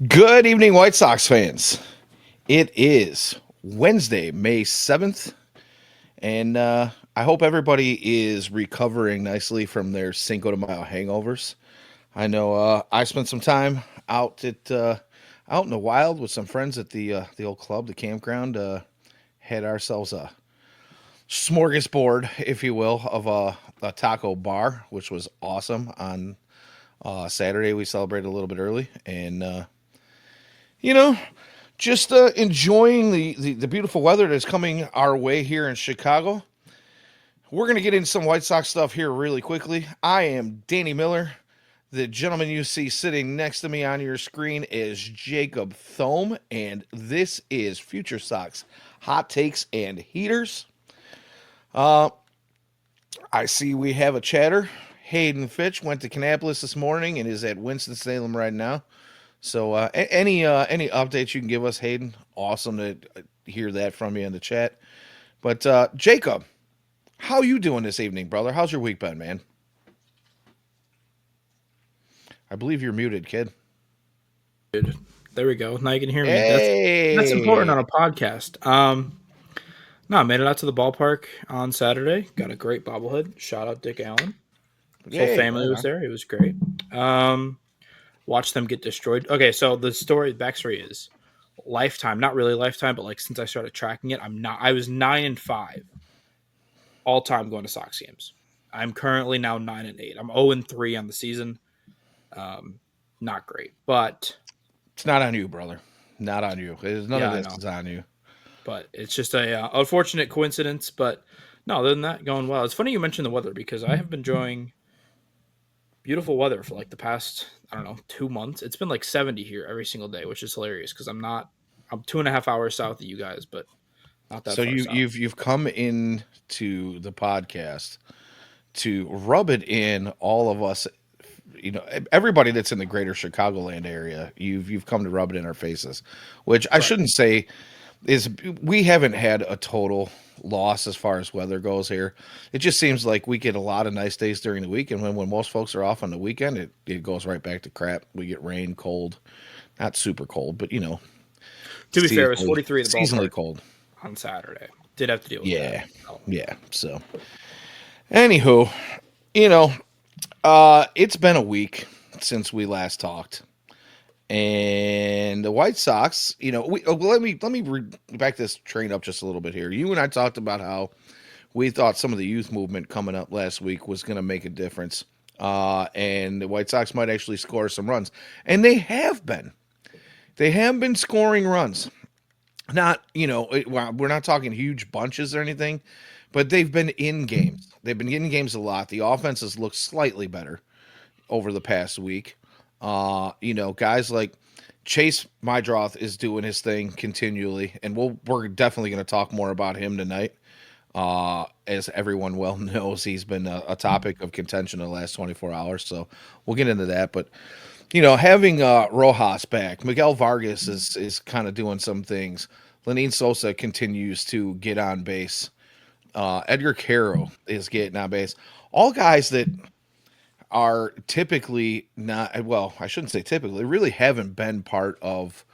Good evening, White Sox fans. It is Wednesday, May 7th, and I hope everybody is recovering nicely from their Cinco de Mayo hangovers. I know I spent some time out in the wild with some friends at the old club, the campground. Had ourselves a smorgasbord, if you will, of a taco bar, which was awesome. On Saturday, we celebrated a little bit early, and you know, just enjoying the beautiful weather that's coming our way here in Chicago. We're going to get into some White Sox stuff here really quickly. I am Danny Miller. The gentleman you see sitting next to me on your screen is Jacob Thome, and this is FutureSox Hot Takes and Heaters. Uh, I see we have a chatter. Hayden Fitch went to Kannapolis this morning and is at Winston-Salem right now. So any updates you can give us, Hayden? Awesome to hear that from you in the chat. But Jacob, how you doing this evening, brother? How's your week been, man? I believe you're muted, kid. Dude, there we go. Now you can hear me. That's important Hey, on a podcast. No, I made it out to the ballpark on Saturday. Got a great bobblehead. Shout out Dick Allen. His whole hey, family right was on. there. It was great. Watched them get destroyed. Okay, so the backstory is lifetime, not really lifetime, but like since I started tracking it, I was 9-5 all time going to Sox games. I'm currently now 9-8. I'm 0-3 on the season. Not great, but It's not on you, brother. Not on you. None of yeah, I this know. is on you. But it's just a unfortunate coincidence. But no, other than that, going well. It's funny you mentioned the weather because I have been enjoying beautiful weather for like the past 2 months. It's been like 70 here every single day, which is hilarious because I'm 2.5 hours south of you guys, but not that So far south. you've come in to the podcast to rub it in all of us, everybody that's in the greater Chicagoland area. You've come to rub it in our faces, which I Correct. shouldn't say is we haven't had a total loss as far as weather goes here. It just seems like we get a lot of nice days during the week, and when most folks are off on the weekend, it goes right back to crap. We get rain, cold, not super cold, but To be fair, it was seasonally 43 at the seasonally ballpark cold. on Saturday. Did have to deal with that. Yeah, So, yeah. So, anywho, you know, it's been a week since we last talked. And the White Sox, let me back this train up just a little bit here. You and I talked about how we thought some of the youth movement coming up last week was going to make a difference, and the White Sox might actually score some runs, and they have been. They have been scoring runs. Not, well, we're not talking huge bunches or anything, but they've been in games. They've been in games a lot. The offenses look slightly better over the past week. Guys like Chase Mydroth is doing his thing continually, and we're definitely going to talk more about him tonight. As everyone well knows, he's been a topic of contention in the last 24 hours, so we'll get into that. But having Rojas back, Miguel Vargas is kind of doing some things. Lenine Sosa continues to get on base. Edgar Caro is getting on base. All guys that are typically not, well, I shouldn't say typically, really haven't been part of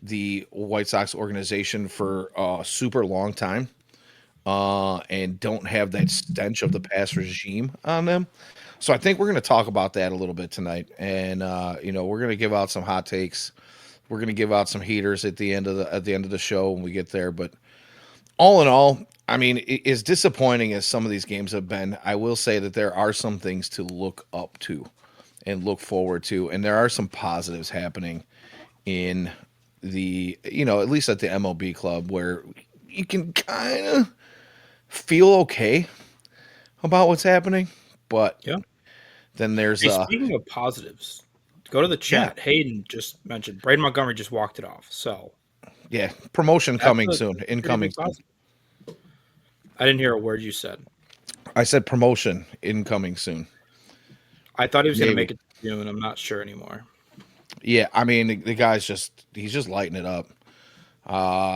the White Sox organization for a super long time, and don't have that stench of the past regime on them. So I think we're going to talk about that a little bit tonight, and we're going to give out some hot takes. We're going to give out some heaters at the end of the show when we get there. But all in all, I mean, as disappointing as some of these games have been, I will say that there are some things to look up to and look forward to, and there are some positives happening in at least at the MLB club, where you can kind of feel okay about what's happening. But yeah. then there's Hey, speaking of positives, go to the yeah, chat. Hayden just mentioned Braden Montgomery just walked it off. So yeah, promotion that's coming a soon, pretty incoming big soon. positive. I didn't hear a word you said. I said promotion incoming soon. I thought he was going to Maybe. make it to June. I'm not sure anymore. Yeah, I mean the guy's he's just lighting it up.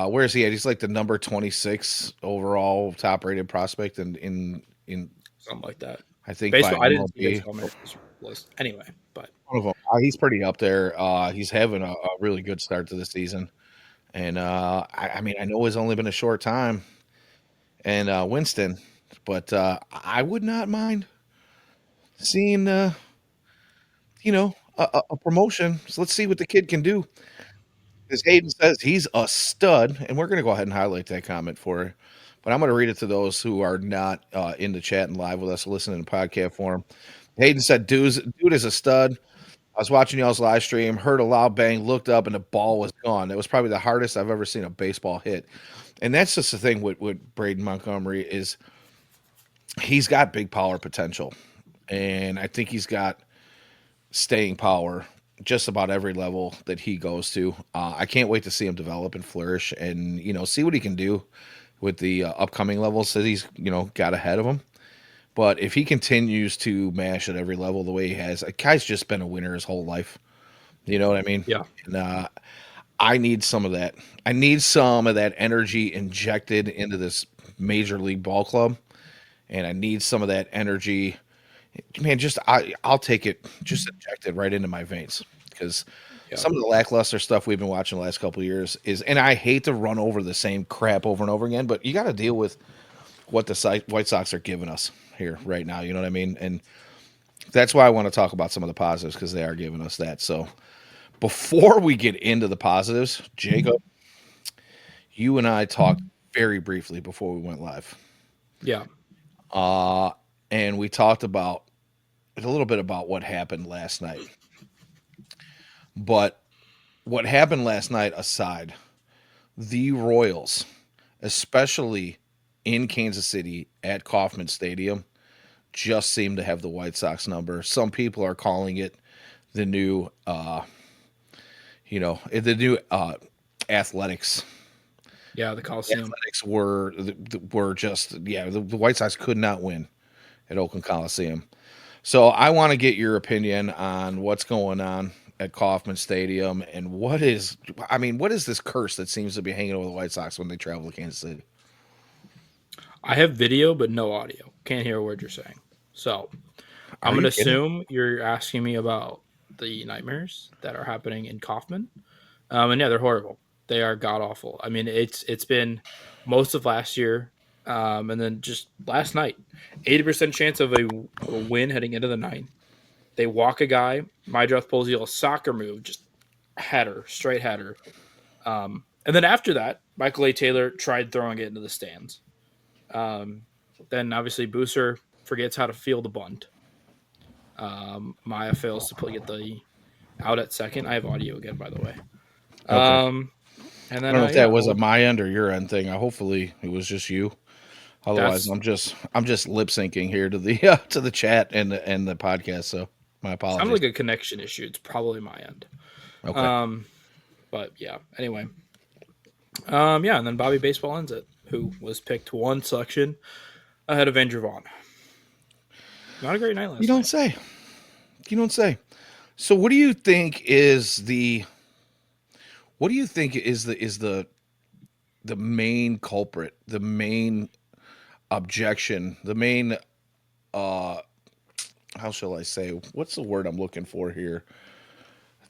Where is he at? He's like the number 26 overall top rated prospect in Something like that. I think by Baseball. I didn't see MLB. Baseball America's list anyway. But one of them. He's pretty up there. He's having a really good start to the season, and I mean, I know it's only been a short time, and Winston, but I would not mind seeing a promotion. So let's see what the kid can do. Because Hayden says he's a stud, and we're going to go ahead and highlight that comment for her. But I'm going to read it to those who are not in the chat and live with us, listening in podcast form. Hayden said, dude is a stud. I was watching y'all's live stream, heard a loud bang, looked up, and the ball was gone. It was probably the hardest I've ever seen a baseball hit. And that's just the thing with Braden Montgomery is he's got big power potential. And I think he's got staying power just about every level that he goes to. I can't wait to see him develop and flourish and, see what he can do with the upcoming levels that he's, got ahead of him. But if he continues to mash at every level the way he has, a guy's just been a winner his whole life. You know what I mean? Yeah. And I need some of that. I need some of that energy injected into this major league ball club. And I need some of that energy. Man, I'll take it just injected right into my veins because Yeah. some of the lackluster stuff we've been watching the last couple of years is, and I hate to run over the same crap over and over again, but you got to deal with what the White Sox are giving us here right now. You know what I mean? And that's why I want to talk about some of the positives because they are giving us that. So before we get into the positives, Jacob, you and I talked very briefly before we went live. Yeah. And we talked about a little bit about what happened last night. But what happened last night aside, the Royals, especially in Kansas City at Kauffman Stadium, just seem to have the White Sox number. Some people are calling it the new, the new athletics. Yeah. The Coliseum. Athletics were just the White Sox could not win at Oakland Coliseum. So I want to get your opinion on what's going on at Kauffman Stadium and what is this curse that seems to be hanging over the White Sox when they travel to Kansas City? I have video, but no audio. Can't hear a word you're saying. So I'm Are going you to kidding? assume you're asking me about the nightmares that are happening in Kauffman. And yeah, they're horrible. They are god awful. I mean, it's been most of last year, and then just last night, 80% chance of a win heading into the ninth. They walk a guy. Mydroth pulls a soccer move, just header, straight header. And then after that, Michael A. Taylor tried throwing it into the stands. Then obviously Booster forgets how to field a bunt. Maya fails to get the out at second. I have audio again, by the way. Okay. And I then don't know if that was a well, my end or your end thing. Hopefully it was just you. Otherwise, that's I'm just lip syncing here to the to the chat and the podcast. So my sounds apologies. like a connection issue. It's probably my end. Okay. But yeah. Anyway. Yeah, and then Bobby Baseball ends it, who was picked one selection ahead of Andrew Vaughn. Not a great night You last don't night. say. You don't say. So what do you think is the the main culprit, the main objection, the main how shall I say? What's the word I'm looking for here?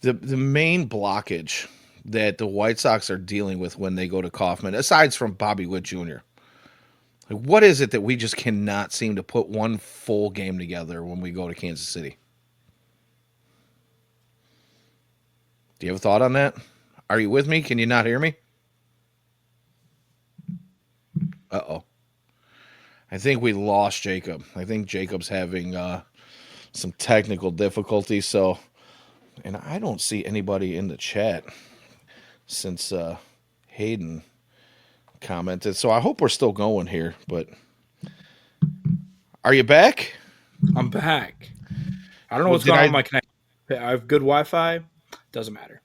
The main blockage that the White Sox are dealing with when they go to Kauffman, aside from Bobby Witt Jr. Like, what is it that we just cannot seem to put one full game together when we go to Kansas City? Do you have a thought on that? Are you with me? Can you not hear me? Uh-oh. I think we lost Jacob. I think Jacob's having some technical difficulties. So, and I don't see anybody in the chat since Hayden commented. So I hope we're still going here. But are you back? I'm back. I don't know Well, what's did going on I? with my connection. I have good Wi-Fi. Doesn't matter.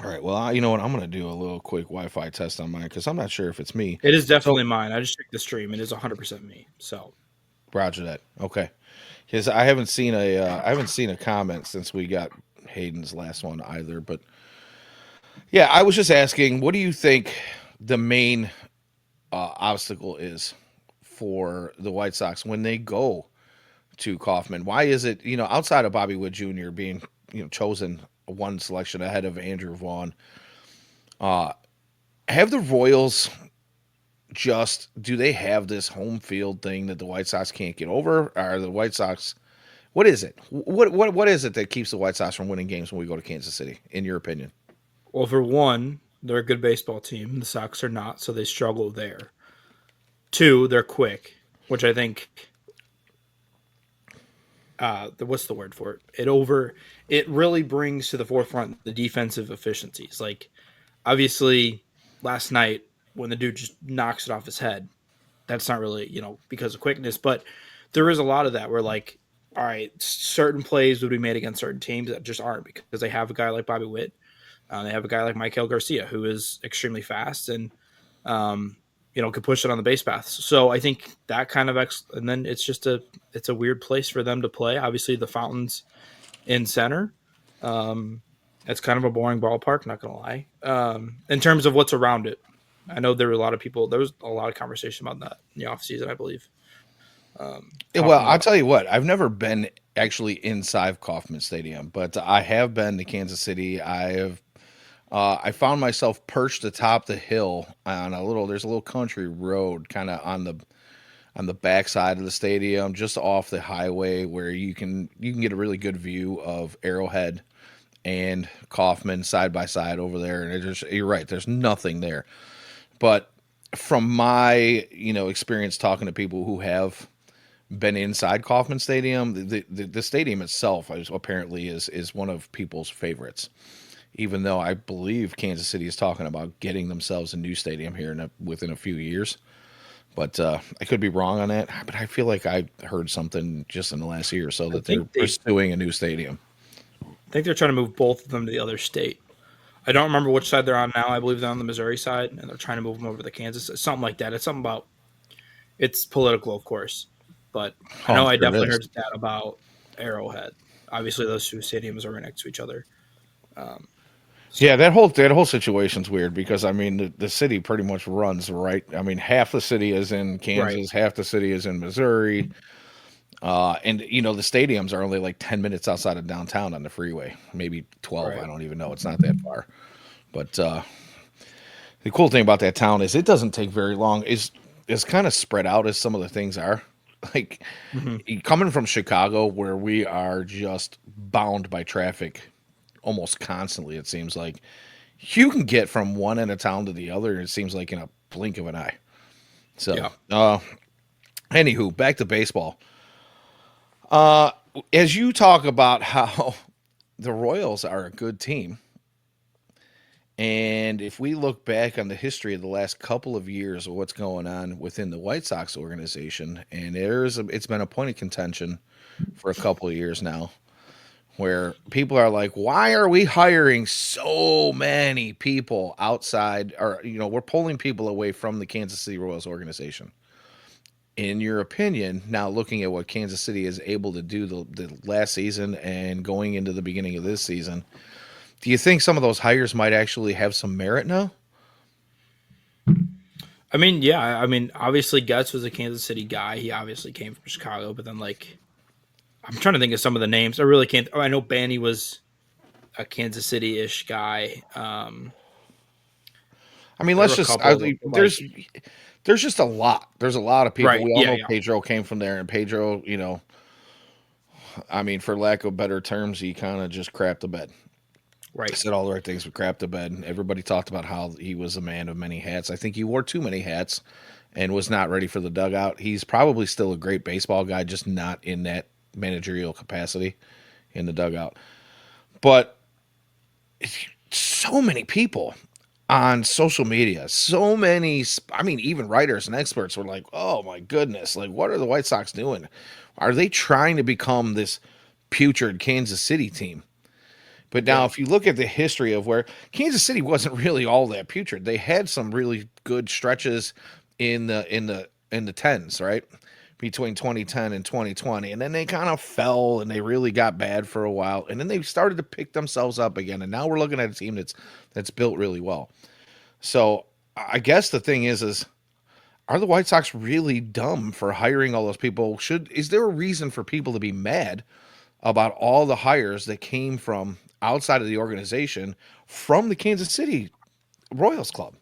All right. Well, you know what? I'm going to do a little quick Wi-Fi test on mine because I'm not sure if it's me. It is So, definitely mine. I just checked the stream. It is 100% me. So Roger that. Okay. Because I haven't seen a comment since we got Hayden's last one either. But yeah, I was just asking, what do you think the main obstacle is for the White Sox when they go to Kauffman? Why is it, outside of Bobby Wood Jr. being chosen one selection ahead of Andrew Vaughn. Have the Royals just do they have this home field thing that the White Sox can't get over? Are the White Sox what is it? What is it that keeps the White Sox from winning games when we go to Kansas City, in your opinion? Well, for one, they're a good baseball team. The Sox are not, so they struggle there. Two, they're quick, which I think what's the word for it? It really brings to the forefront the defensive efficiencies. Like obviously last night when the dude just knocks it off his head, that's not really, because of quickness, but there is a lot of that where like, all right, certain plays would be made against certain teams that just aren't because they have a guy like Bobby Witt. They have a guy like Michael Garcia who is extremely fast and um, could push it on the base paths. So I think that kind of and then it's a weird place for them to play. Obviously, the Fountains in center. Um, it's kind of a boring ballpark, not gonna lie. In terms of what's around it, I know there was a lot of conversation about that in the offseason, I believe. Yeah, well, Talking I'll about tell you what, I've never been actually inside Kauffman Stadium, but I have been to Kansas City. I found myself perched atop the hill on there's a little country road kind of on the backside of the stadium, just off the highway where you can get a really good view of Arrowhead and Kauffman side by side over there. And you're right, there's nothing there. But from my experience talking to people who have been inside Kauffman Stadium, the stadium itself apparently is one of people's favorites. Even though I believe Kansas City is talking about getting themselves a new stadium here within a few years. But I could be wrong on that. But I feel like I heard something just in the last year or so I that they're think pursuing a new stadium. they're trying to move both of them to the other state. I don't remember which side they're on now. I believe they're on the Missouri side, and they're trying to move them over to Kansas. Something like that. It's something about it's political, of course, but I Oh, know I'm I sure it definitely is. heard that about Arrowhead. Obviously, those two stadiums are right next to each other. Yeah, So that whole situation's weird because I mean the city pretty much runs right. I mean half the city is in right, Kansas, half the city is in Missouri, and the stadiums are only like 10 minutes outside of downtown on the freeway, maybe 12. I right. don't even know. It's not that far, but the cool thing about that town is it doesn't take very long. Is kind of spread out as some of the things are. Like Mm-hmm. coming from Chicago, where we are just bound by traffic almost constantly, it seems like you can get from one end of town to the other. It seems like in a blink of an eye. So, Yeah. anywho, back to baseball. Uh, as you talk about how the Royals are a good team, and if we look back on the history of the last couple of years of what's going on within the White Sox organization, and it's been a point of contention for a couple of years now, where people are like, why are we hiring so many people outside, or we're pulling people away from the Kansas City Royals organization? In your opinion, now looking at what Kansas City is able to do the last season and going into the beginning of this season, do you think some of those hires might actually have some merit now? I mean, yeah. I mean, obviously, Guts was a Kansas City guy. He obviously came from Chicago, but then like I'm trying to think of some of the names. I really can't. Oh, I know Banny was a Kansas City-ish guy. I mean, There were let's a just couple of them. Like there's just a lot. There's a lot of people. right, We all yeah, know yeah, Pedro came from there, and Pedro, I mean, for lack of better terms, he kind of just crapped the bed. right. Said all the right things, but crapped the bed. Everybody talked about how he was a man of many hats. I think he wore too many hats and was not ready for the dugout. He's probably still a great baseball guy, just not in that managerial capacity in the dugout. But so many people on social media, so many, I mean, even writers and experts were like, oh my goodness, like, what are the White Sox doing? Are they trying to become this putrid Kansas City team? But now, Yeah. if you look at the history of where Kansas City wasn't really all that putrid, they had some really good stretches in the tens, right? Between 2010 and 2020, and then they kind of fell and they really got bad for a while, and then they started to pick themselves up again. And now we're looking at a team that's built really well. So I guess the thing is are the White Sox really dumb for hiring all those people? Is there a reason for people to be mad about all the hires that came from outside of the organization from the Kansas City Royals club.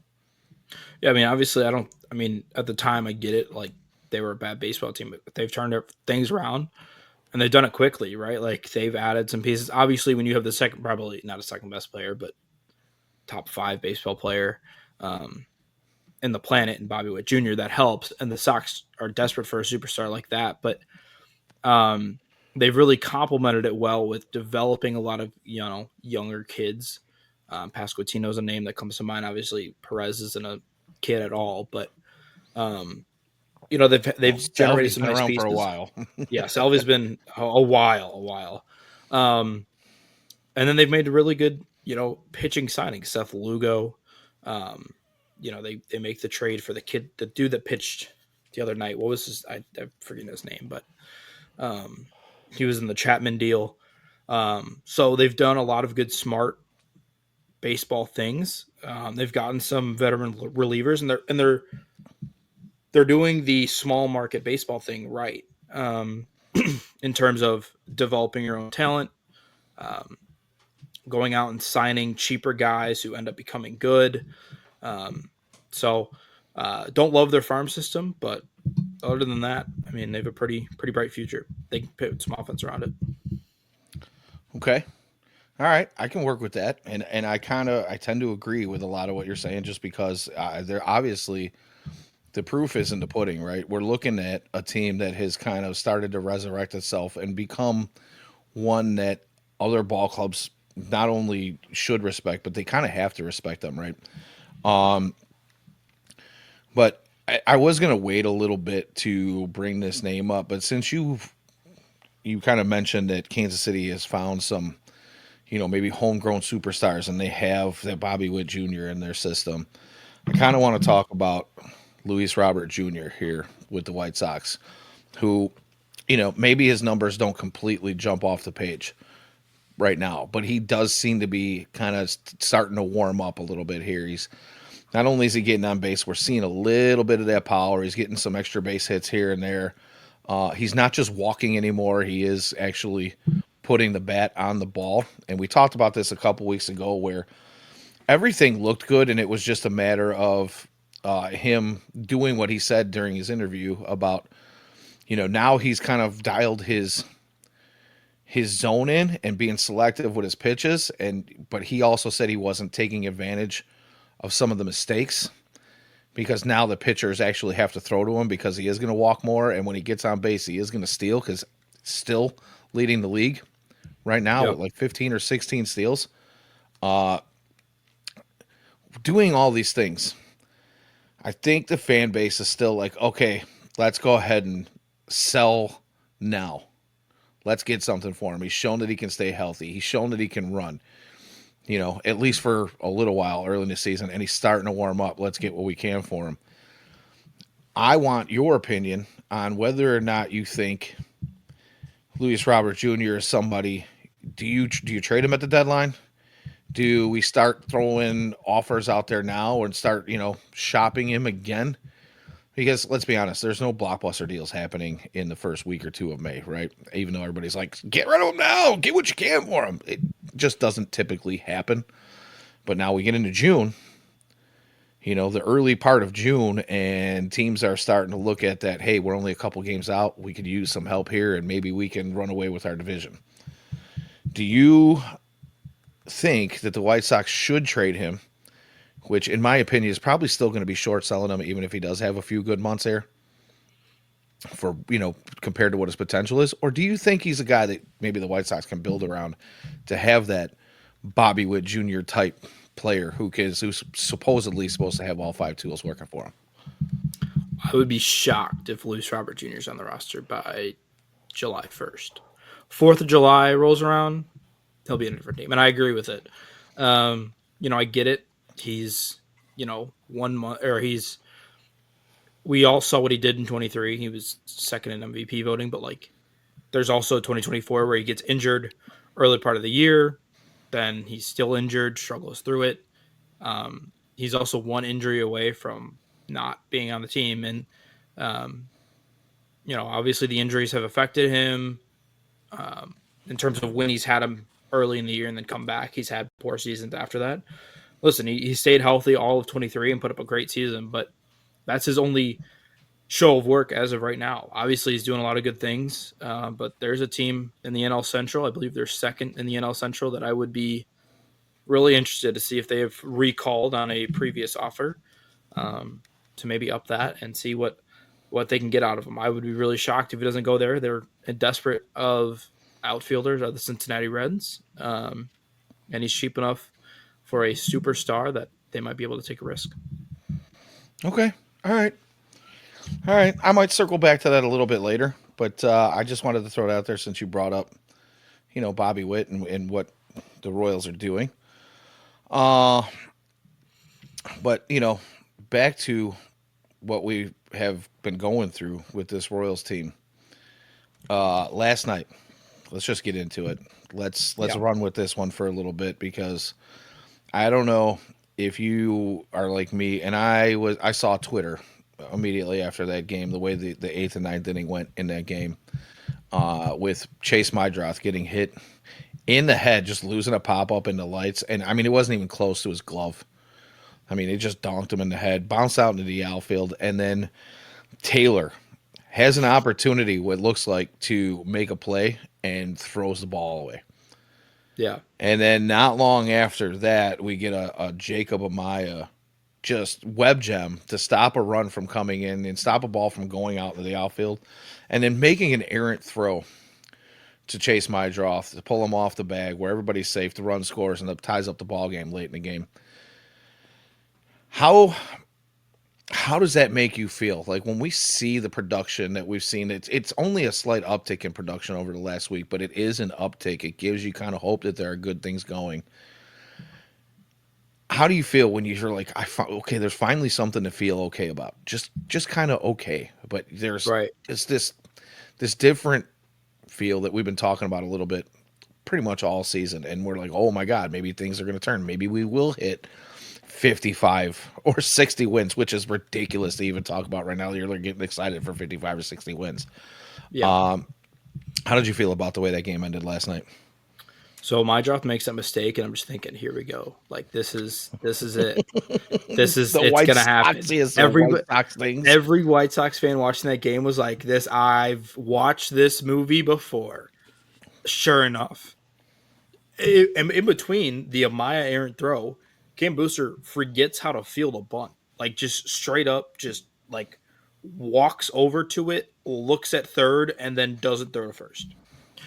Yeah, I mean, obviously, I don't. I mean, at the time, I get it. Like they were a bad baseball team, but they've turned things around and they've done it quickly, right? Like they've added some pieces. Obviously, when you have the second, probably not a second best player, but top five baseball player um, in the planet, and Bobby Witt Jr., that helps. And the Sox are desperate for a superstar like that, but um, they've really complemented it well with developing a lot of younger kids. Pasquantino's a name that comes to mind. Obviously, Perez isn't a kid at all, but um, Well, they've generated Salvi's some been nice around for a pieces. while. Yeah, Salvi's been a while. Um, and then they've made really good, pitching signings. Seth Lugo, um, they make the trade for the dude that pitched the other night. What was his? I forget his name, but um, he was in the Chapman deal. So they've done a lot of good, smart baseball things. They've gotten some veteran relievers, and they're doing the small market baseball thing right, in terms of developing your own talent, um, going out and signing cheaper guys who end up becoming good. Um, so don't love their farm system, but other than that, I mean, they have a pretty bright future. They can put some offense around it. Okay. All right, I can work with that, and I tend to agree with a lot of what you're saying, just because they're obviously the proof is in the pudding, right? We're looking at a team that has kind of started to resurrect itself and become one that other ball clubs not only should respect, but they kind of have to respect them, right? Um, but I was gonna wait a little bit to bring this name up, but since you kind of mentioned that Kansas City has found some, maybe homegrown superstars, and they have that Bobby Witt Jr. in their system. I kind of want to talk about Luis Robert Jr. here with the White Sox, who, maybe his numbers don't completely jump off the page right now, but he does seem to be kind of starting to warm up a little bit here. He's not only is he getting on base, we're seeing a little bit of that power. He's getting some extra base hits here and there. He's not just walking anymore. He is actually putting the bat on the ball. And we talked about this a couple weeks ago where everything looked good, and it was just a matter of him doing what he said during his interview about, now he's kind of dialed his zone in and being selective with his pitches, but he also said he wasn't taking advantage of some of the mistakes because now the pitchers actually have to throw to him because he is going to walk more, and when he gets on base he is going to steal because still leading the league right now with Yep. like 15 or 16 steals. Doing all these things, I think the fan base is still like, okay, let's go ahead and sell now. Let's get something for him. He's shown that he can stay healthy. He's shown that he can run, at least for a little while early in the season, and he's starting to warm up. Let's get what we can for him. I want your opinion on whether or not you think Luis Robert Jr. is somebody. Do you trade him at the deadline? Do we start throwing offers out there now and start, shopping him again? Because let's be honest, there's no blockbuster deals happening in the first week or two of May, right? Even though everybody's like, get rid of him now, get what you can for him. It just doesn't typically happen. But now we get into June, the early part of June, and teams are starting to look at that. Hey, we're only a couple games out. We could use some help here, and maybe we can run away with our division. Do you think that the White Sox should trade him? Which, in my opinion, is probably still going to be short selling him, even if he does have a few good months here for, compared to what his potential is? Or do you think he's a guy that maybe the White Sox can build around to have that Bobby Witt Jr. type player who's supposedly supposed to have all five tools working for him? I would be shocked if Luis Robert Jr. is on the roster by July 1st. 4th of July rolls around, he'll be in a different team. And I agree with it. I get it. He's, 1 month, or we all saw what he did in 23. He was second in MVP voting, but there's also 2024 where he gets injured early part of the year. Then he's still injured, struggles through it. He's also one injury away from not being on the team. And, obviously the injuries have affected him. in terms of when he's had him early in the year and then come back. He's had poor seasons after that. Listen, he stayed healthy all of 23 and put up a great season, but that's his only show of work as of right now. Obviously, he's doing a lot of good things, but there's a team in the NL Central. I believe they're second in the NL Central that I would be really interested to see if they have recalled on a previous offer, to maybe up that and see what they can get out of him. I would be really shocked if he doesn't go there. They're desperate of outfielders, are the Cincinnati Reds, and he's cheap enough for a superstar that they might be able to take a risk. Okay. All right. All right. I might circle back to that a little bit later, but I just wanted to throw it out there since you brought up, Bobby Witt and what the Royals are doing. Uh, but back to what we have been going through with this Royals team. Last night, let's just get into it. Let's Yeah. run with this one for a little bit because I don't know if you are like me, and I saw Twitter immediately after that game, the way the eighth and ninth inning went in that game, with Chase Mydroth getting hit in the head, just losing a pop up in the lights, and I mean it wasn't even close to his glove. I mean it just donked him in the head, bounced out into the outfield, and then Taylor has an opportunity, what looks like, to make a play and throws the ball away. Yeah. And then not long after that, we get a Jacob Amaya just web gem to stop a run from coming in and stop a ball from going out into the outfield, and then making an errant throw to Chase Mydroth to pull him off the bag where everybody's safe. The run scores and ties up the ball game late in the game. How does that make you feel? Like when we see the production that we've seen, it's only a slight uptick in production over the last week, but it is an uptick. It gives you kind of hope that there are good things going. How do you feel when you're like, okay, there's finally something to feel okay about? Just kind of okay, but Right. it's this different feel that we've been talking about a little bit, pretty much all season, and we're like, oh my god, maybe things are going to turn. Maybe we will hit 55 or 60 wins, which is ridiculous to even talk about right now. You're like getting excited for 55 or 60 wins. Yeah. How did you feel about the way that game ended last night? So Mydroth makes that mistake, and I'm just thinking, here we go. Like this is it. The It's White gonna happen. Soxiest of White Sox things. Every White Sox fan watching that game was like, "This, I've watched this movie before." Sure enough, in between the Amaya errant throw, Cam Booster forgets how to field a bunt. Like just straight up, just like walks over to it, looks at third, and then doesn't throw to first.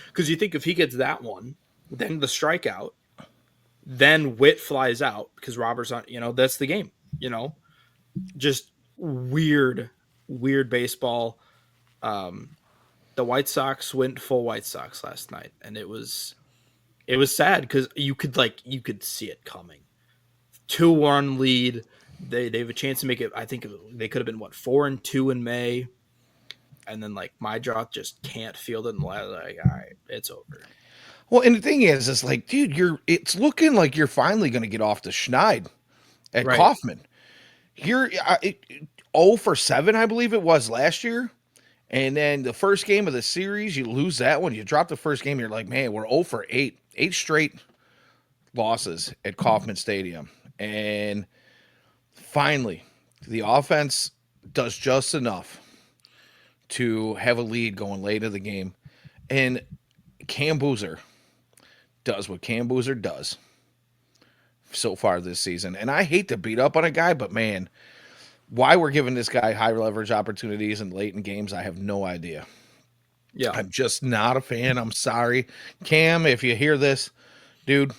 Because you think if he gets that one, then the strikeout, then Witt flies out because Robert's on. That's the game. Just weird baseball. The White Sox went full White Sox last night, and it was sad because you could see it coming. 2-1 lead. They have a chance to make it. I think they could have been 4-2 in May, and then like Mydroth just can't field it, and like, all right, it's over. Well, and the thing is like, dude, it's looking like you're finally going to get off the schneid at Right. Kaufman. You're 0 for 7, I believe it was last year. And then the first game of the series, you lose that one. You drop the first game, you're like, man, we're 0 for 8. 8 straight losses at Kauffman Stadium. And finally, the offense does just enough to have a lead going late in the game. And Cam Boozer does what Cam Boozer does so far this season. And I hate to beat up on a guy, but man, why we're giving this guy high leverage opportunities and late in games, I have no idea. Yeah. I'm just not a fan. I'm sorry. Cam, if you hear this, dude,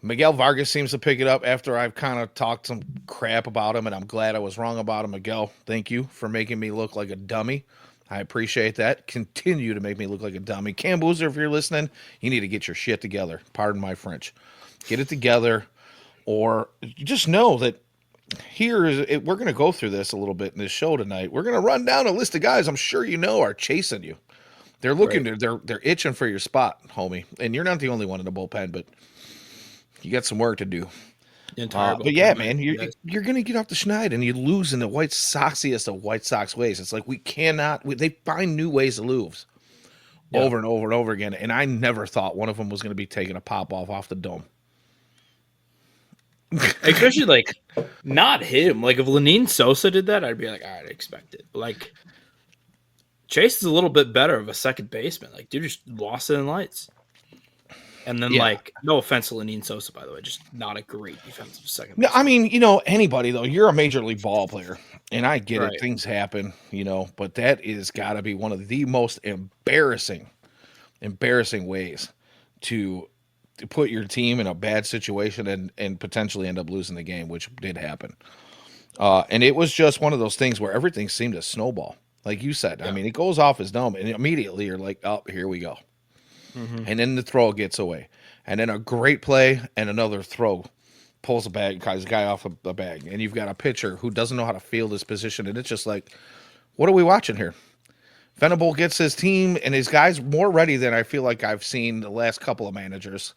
Miguel Vargas seems to pick it up after I've kind of talked some crap about him, and I'm glad I was wrong about him. Miguel, thank you for making me look like a dummy. I appreciate that. Continue to make me look like a dummy. Cam Boozer, if you're listening, you need to get your shit together. Pardon my French. Get it together, or just know that we're going to go through this a little bit in this show tonight. We're going to run down a list of guys I'm sure you know are chasing you. They're looking, Right. they're itching for your spot, homie. And you're not the only one in the bullpen, but you got some work to do. The entire But yeah, bullpen, man, you guys. you're going to get off the schneid and you lose in the White Soxiest of White Sox ways. It's like they find new ways to lose Yeah. over and over and over again. And I never thought one of them was going to be taking a pop off the dome. Especially like not him. Like if Lenine Sosa did that, I'd be like, all right, I expect it. But like Chase is a little bit better of a second baseman. Like dude just lost it in lights. And then Yeah. like no offense to Lenine Sosa, by the way, just not a great defensive second No, I baseman. mean, anybody though, you're a major league ball player, and I get it. Right. Things happen, but that is got to be one of the most embarrassing ways to put your team in a bad situation and potentially end up losing the game, which did happen. And it was just one of those things where everything seemed to snowball. Like you said, I Yeah. mean, it goes off his dome, and immediately you're like, oh, here we go. Mm-hmm. And then the throw gets away. And then a great play and another throw pulls a guy off the bag. And you've got a pitcher who doesn't know how to field his position. And it's just like, what are we watching here? Venable gets his team and his guys more ready than I feel like I've seen the last couple of managers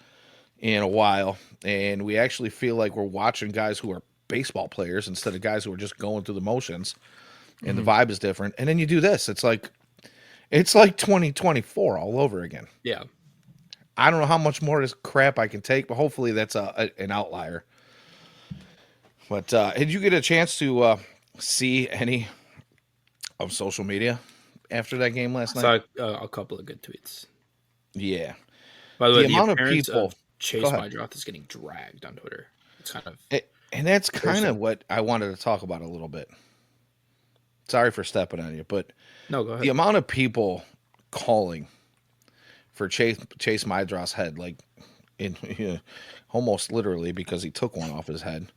in a while. And we actually feel like we're watching guys who are baseball players instead of guys who are just going through the motions. And the Mm-hmm. vibe is different. And then you do this. It's like 2024 all over again. Yeah. I don't know how much more of this crap I can take, but hopefully that's an outlier. But did you get a chance to see any of social media after that game I last night? saw a couple of good tweets. Yeah. By the way, The the amount of appearance people. of Go Chase ahead. Mydroth is getting dragged on Twitter. It's kind of And that's kind of personal. what I wanted to talk about a little bit. Sorry for stepping on you, but No, go the ahead. amount of people calling for Chase Mydroth's head, like in almost literally because he took one off his head.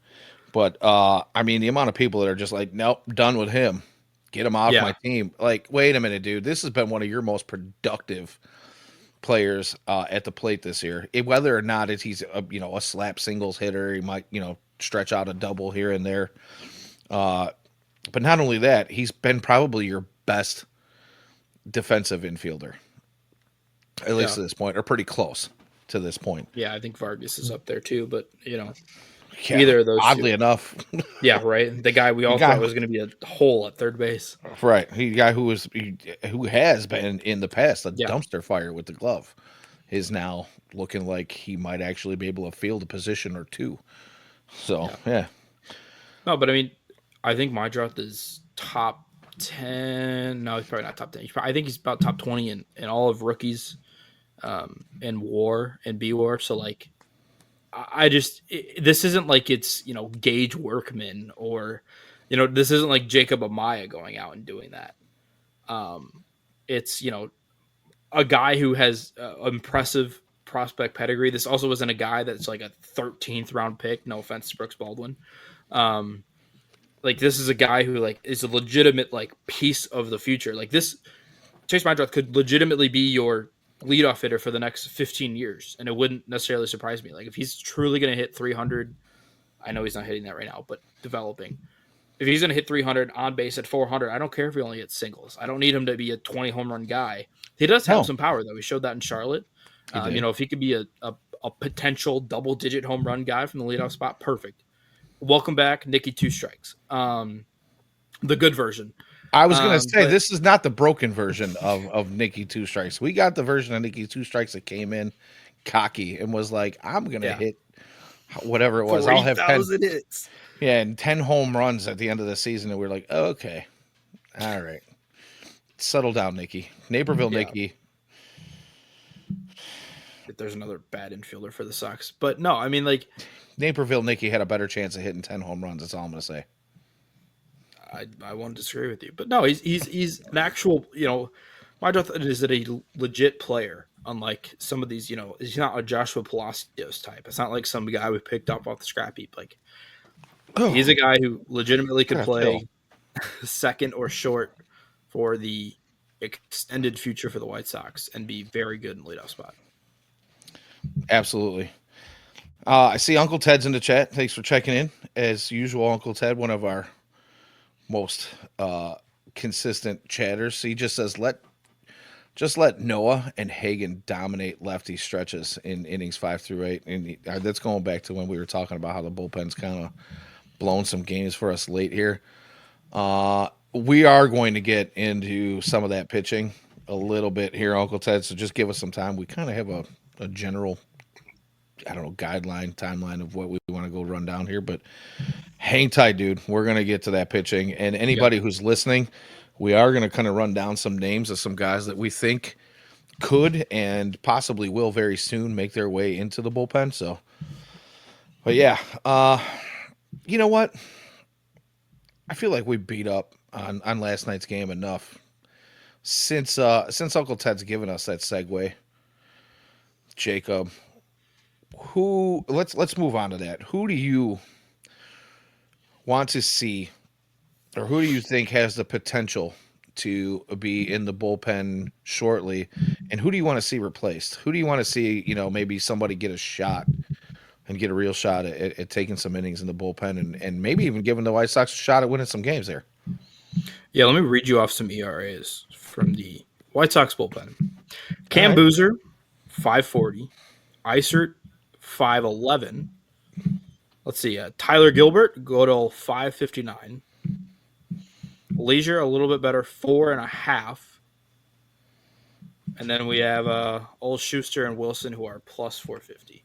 But I mean, the amount of people that are just like, nope, done with him. Get him off my Yeah. team. Like, wait a minute, dude. This has been one of your most productive players at the plate this year. Whether or not he's a slap singles hitter, he might stretch out a double here and there. But not only that, he's been probably your best defensive infielder, at least Yeah. to this point, or pretty close to this point. Yeah, I think Vargas is up there too, but Yeah, either of those oddly two. enough, Yeah, right. The guy we the all guy thought was going to be a hole at third base. right, he guy who has been in the past a Yeah. dumpster fire with the glove is now looking like he might actually be able to field a position or two. So Yeah. yeah, No, but I mean, I think Mydroth is top 10. No, he's probably not top 10. I think he's about top 20 in all of rookies in war and B war. So, like, this isn't like it's, Gage Workman or, this isn't like Jacob Amaya going out and doing that. It's, a guy who has impressive prospect pedigree. This also wasn't a guy that's like a 13th round pick. No offense to Brooks Baldwin. Like this is a guy who like is a legitimate like piece of the future. Like this Chase Mydroth could legitimately be your leadoff hitter for the next 15 years, and it wouldn't necessarily surprise me. Like if he's truly going to hit 300, I know he's not hitting that right now, but developing. If he's going to hit 300 on base at 400, I don't care if he only hits singles. I don't need him to be a 20 home run guy. He does have no, some power though. He showed that in Charlotte. he did. If he could be a potential double digit home run guy from the leadoff spot, perfect. Welcome back, Nicky Two Strikes. The good version. I was gonna say But this is not the broken version of Nicky Two Strikes. We got the version of Nicky Two Strikes that came in cocky and was like, I'm gonna yeah, hit whatever it was. I'll have 10, 40,000 hits. yeah, and 10 home runs at the end of the season, and we're like, oh, okay, all right, settle down, Nicky. Naperville, Yeah, Nicky. if there's another bad infielder for the Sox. But no, I mean, like, Naperville, Nicky had a better chance of hitting 10 home runs. That's all I'm gonna say. I won't disagree with you. But no, he's an actual, Mydroth is a legit player. Unlike some of these, he's not a Joshua Palacios type. It's not like some guy we picked up off the scrap heap. Like Oh, he's a guy who legitimately could got a pill. play second or short for the extended future for the White Sox and be very good in leadoff spot. Absolutely. I see Uncle Ted's in the chat. Thanks for checking in. As usual, Uncle Ted, one of our most consistent chatters. He just says, let Noah and Hagen dominate lefty stretches in innings 5 through 8. And that's going back to when we were talking about how the bullpen's kind of blown some games for us late here. We are going to get into some of that pitching a little bit here, Uncle Ted. So just give us some time. We kind of have a general, I don't know, guideline, timeline of what we want to go run down here. But hang tight, dude. We're going to get to that pitching. And Yeah. anybody who's listening, we are going to kind of run down some names of some guys that we think could and possibly will very soon make their way into the bullpen. So, but yeah, you know what? I feel like we beat up on last night's game enough since Uncle Ted's given us that segue. Jacob, who let's move on to that. Who do you want to see, or who do you think has the potential to be in the bullpen shortly, and who do you want to see replaced? Who do you want to see, maybe somebody get a shot and get a real shot at taking some innings in the bullpen, and maybe even giving the White Sox a shot at winning some games there? Yeah, let me read you off some ERAs from the White Sox bullpen. All Cam right. Boozer, 540. Isert, 511. Let's see. Tyler Gilbert, good old 559. Leisure, a little bit better, 4.5. And then we have old Schuster and Wilson, who are plus 450.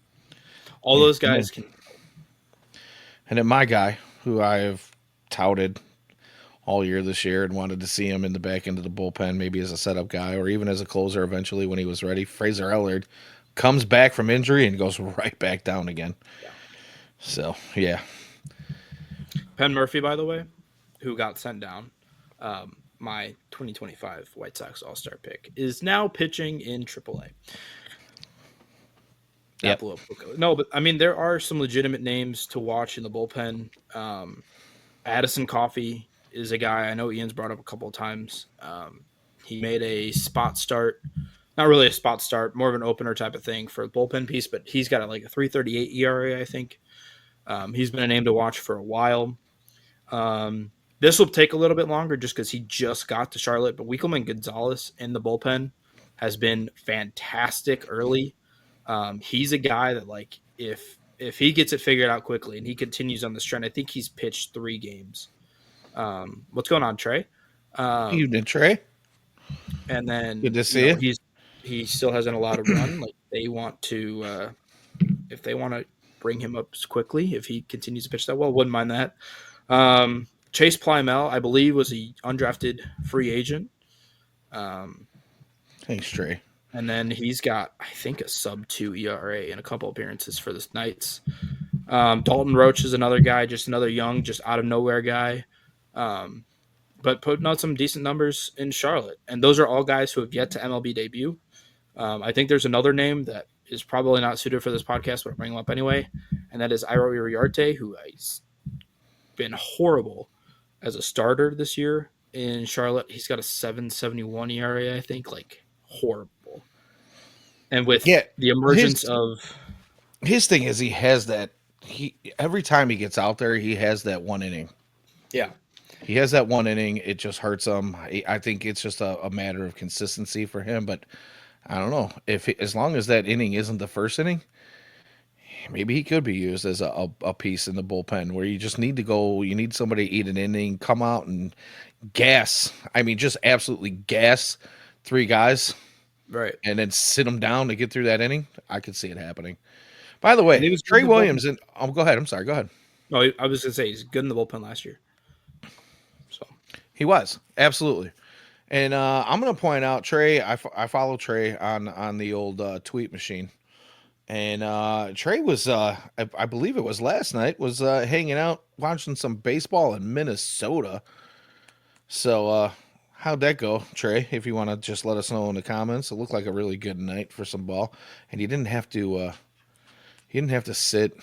All Yeah. those guys can. And then my guy, who I have touted all year this year and wanted to see him in the back end of the bullpen, maybe as a setup guy or even as a closer eventually when he was ready. Fraser Ellard comes back from injury and goes right back down again. Yeah. So, yeah. Penn Murphy, by the way, who got sent down, my 2025 White Sox All-Star pick, is now pitching in AAA. That blew up quickly. No, but I mean, there are some legitimate names to watch in the bullpen. Addison Coffey is a guy I know Ian's brought up a couple of times. He made a spot start, not really a spot start, more of an opener type of thing for a bullpen piece, but he's got like a 3.38 ERA, I think. He's been a name to watch for a while. This will take a little bit longer just because he just got to Charlotte, but Wikelman Gonzalez in the bullpen has been fantastic early. He's a guy that, like, if he gets it figured out quickly and he continues on this trend, I think he's pitched 3 games. What's going on, Trey? Evening, Trey. And then Good to see you. He still hasn't allowed a run. Like, they want to, if they want to bring him up quickly, if he continues to pitch that well, wouldn't mind that. Chase Plymell, I believe, was a undrafted free agent. Thanks, Trey. And then he's got, I think, a sub-2 ERA in a couple appearances for the Knights. Dalton Roach is another guy, just another young, just out-of-nowhere guy. But putting out some decent numbers in Charlotte. And those are all guys who have yet to MLB debut. I think there's another name that is probably not suited for this podcast, but I'll bring him up anyway. And that is Iro Iriarte, who has been horrible as a starter this year in Charlotte. He's got a 7.71 ERA, I think, like horrible. And with the emergence of his thing is he has that every time he gets out there, he has that one inning. Yeah. He has that one inning. It just hurts him. I think it's just a matter of consistency for him. But I don't know as long as that inning isn't the first inning, maybe he could be used as a piece in the bullpen where you just need to go. You need somebody to eat an inning, come out and gas. I mean, just absolutely gas 3 guys. Right. And then sit them down to get through that inning. I could see it happening. By the way, Trey Williams and go ahead. I'm sorry. Go ahead. No, I was going to say he's good in the bullpen last year. So he was absolutely. And I'm going to point out Trey. I follow Trey on the old tweet machine, and Trey was I believe it was last night was hanging out watching some baseball in Minnesota. So how'd that go, Trey? If you want to just let us know in the comments, it looked like a really good night for some ball, and you didn't have to sit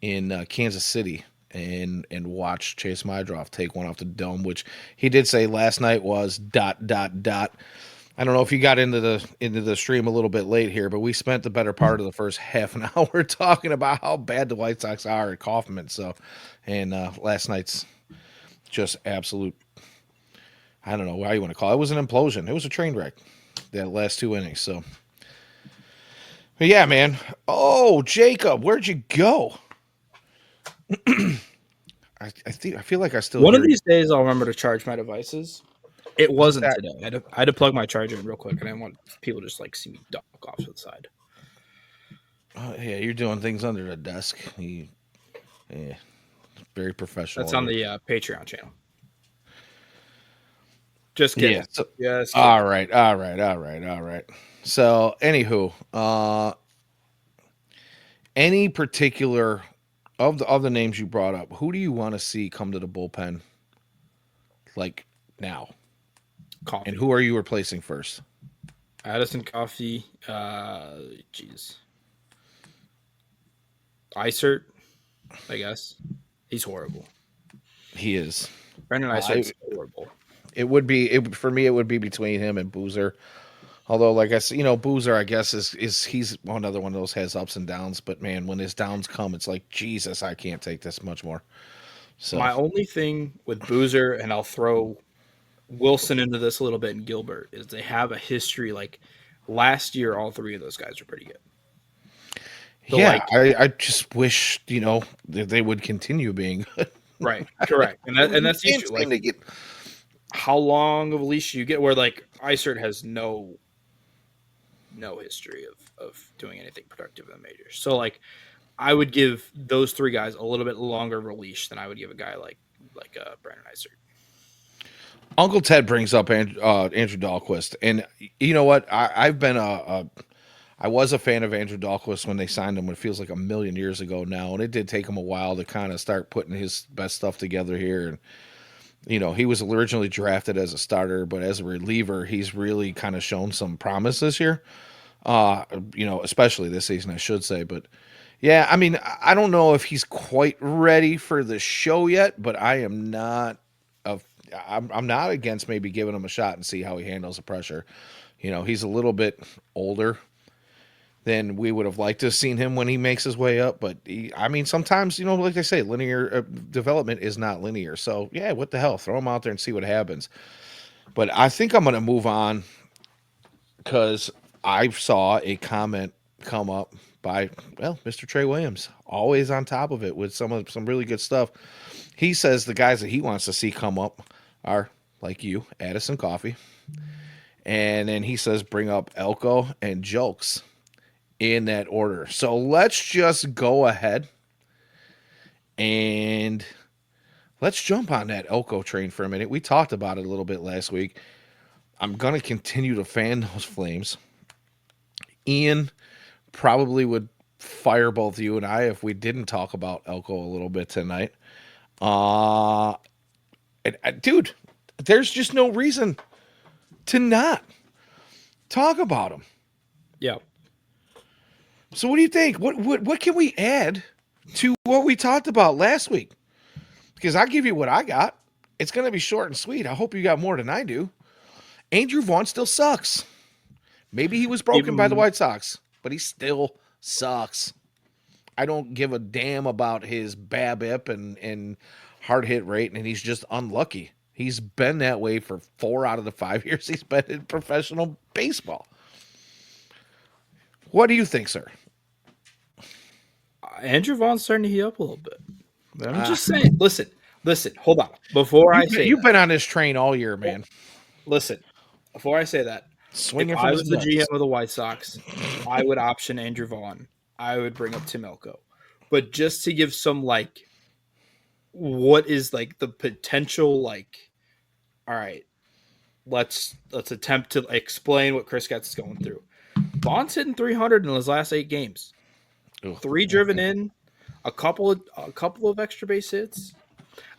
in Kansas City and watch Chase Mydroff take one off the dome, which he did say last night was ... I don't know if you got into the stream a little bit late here, but we spent the better part of the first half an hour talking about how bad the White Sox are at Kaufman. So, and last night's just absolute. I don't know why you want to call it. It was an implosion. It was a train wreck, that last 2 innings. So, but yeah, man. Oh, Jacob, where'd you go? I feel like I still. One of these days, I'll remember to charge my devices. It wasn't today. I had to plug my charger in real quick, and I didn't want people to just like see me duck off to the side. Yeah, you're doing things under the desk. Yeah, very professional. That's on the Patreon channel. Just Yeah. kidding. So, Just kidding. all right. So, anywho, any particular of the names you brought up, who do you want to see come to the bullpen like now? Coffee. And who are you replacing first? Addison Coffee. Jeez. Isert, I guess. He's horrible. He is. Brendan Isert's horrible. It would be for me. It would be between him and Boozer. Although, like I said, Boozer, I guess is he's another one of those has ups and downs. But man, when his downs come, it's like Jesus, I can't take this much more. So my only thing with Boozer, and I'll throw Wilson into this a little bit, and Gilbert, is they have a history. Like last year, all three of those guys were pretty good. So yeah, I just wish that they would continue being good. Right, correct, and that's the issue. Like, how long of a leash do you get? Where like Isert has no history of doing anything productive in the majors. So like, I would give those three guys a little bit longer of a leash than I would give a guy like Brandon Isert. Uncle Ted brings up Andrew Dahlquist, and you know what? I've been I was a fan of Andrew Dahlquist when they signed him. It feels like a million years ago now, and it did take him a while to kind of start putting his best stuff together here. And he was originally drafted as a starter, but as a reliever, he's really kind of shown some promise this year. Especially this season, I should say. But yeah, I mean, I don't know if he's quite ready for the show yet, but I am not. I'm not against maybe giving him a shot and see how he handles the pressure. He's a little bit older than we would have liked to have seen him when he makes his way up. But sometimes, like they say, linear development is not linear. So yeah, what the hell? Throw him out there and see what happens. But I think I'm going to move on because I saw a comment come up by, Mr. Trey Williams, always on top of it with some really good stuff. He says the guys that he wants to see come up are like you, Addison Coffee. And then he says bring up Elko and Jokes in that order. So let's just go ahead and let's jump on that Elko train for a minute. We talked about it a little bit last week. I'm going to continue to fan those flames. Ian probably would fire both you and I if we didn't talk about Elko a little bit tonight. Dude, there's just no reason to not talk about him. Yeah. So what do you think? What can we add to what we talked about last week? Because I'll give you what I got. It's going to be short and sweet. I hope you got more than I do. Andrew Vaughn still sucks. Maybe he was broken by the White Sox, but he still sucks. I don't give a damn about his BABIP and hard hit rate, and he's just unlucky. He's been that way for 4 out of the 5 years he's been in professional baseball. What do you think, sir? Andrew Vaughn's starting to heat up a little bit. I'm just saying. Listen. Hold on. Before I say you've been on this train all year, man. Listen. Before I say that, swinging if I was the GM of the White Sox, I would option Andrew Vaughn. I would bring up Tim Elko, but just to give some what is the potential all right, let's attempt to explain what Chris Getz is going through. Vaughn's hitting 300 in his last 8 games. 3 driven in, a couple of extra base hits.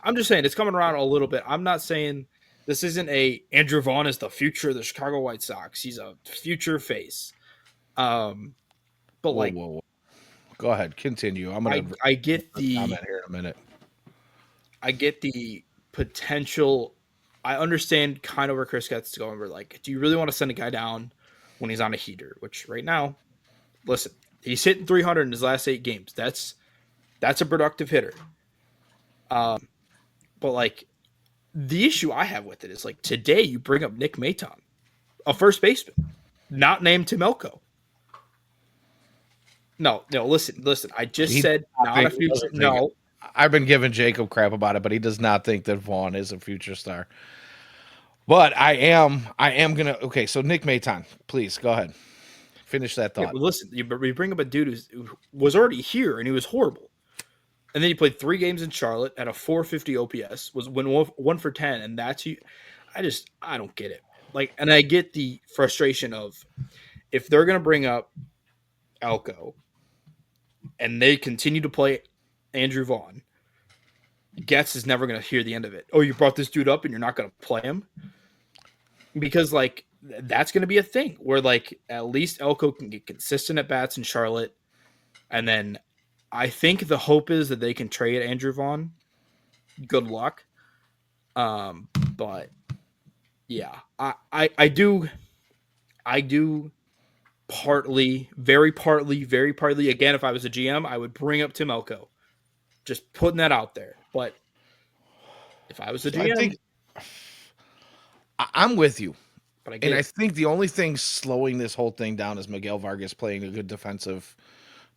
I'm just saying it's coming around a little bit. I'm not saying this isn't a Andrew Vaughn is the future of the Chicago White Sox. He's a future face. But whoa. Go ahead, continue. I get the comment here in a minute. I get the potential. I understand kind of where Chris Getz is going. We're do you really want to send a guy down when he's on a heater? Which right now, listen, he's hitting 300 in his last 8 games. That's a productive hitter. But the issue I have with it is today you bring up Nick Maton, a first baseman, not named Tim Elko. No, listen. I just said not a future. No. I've been giving Jacob crap about it, but he does not think that Vaughn is a future star. But I am gonna. Okay, so Nick Maton, please go ahead, finish that Yeah, thought. but listen, you bring up a dude who was already here and he was horrible. And then he played 3 games in Charlotte at a 450 OPS, was went 1 for 10, and that's you. I don't get it. Like, and I get the frustration of if they're gonna bring up Elko and they continue to play Andrew Vaughn, Getz is never gonna hear the end of it. Oh, you brought this dude up and you're not gonna play him because like that's gonna be a thing where like at least Elko can get consistent at bats in Charlotte, and then I think the hope is that they can trade Andrew Vaughn. Good luck. But yeah, I do partly, very partly. Again, if I was a GM, I would bring up Tim Elko. Just putting that out there. But if I was a So I GM, think I'm with you, but I and get I it. think the only thing slowing this whole thing down is Miguel Vargas playing a good defensive,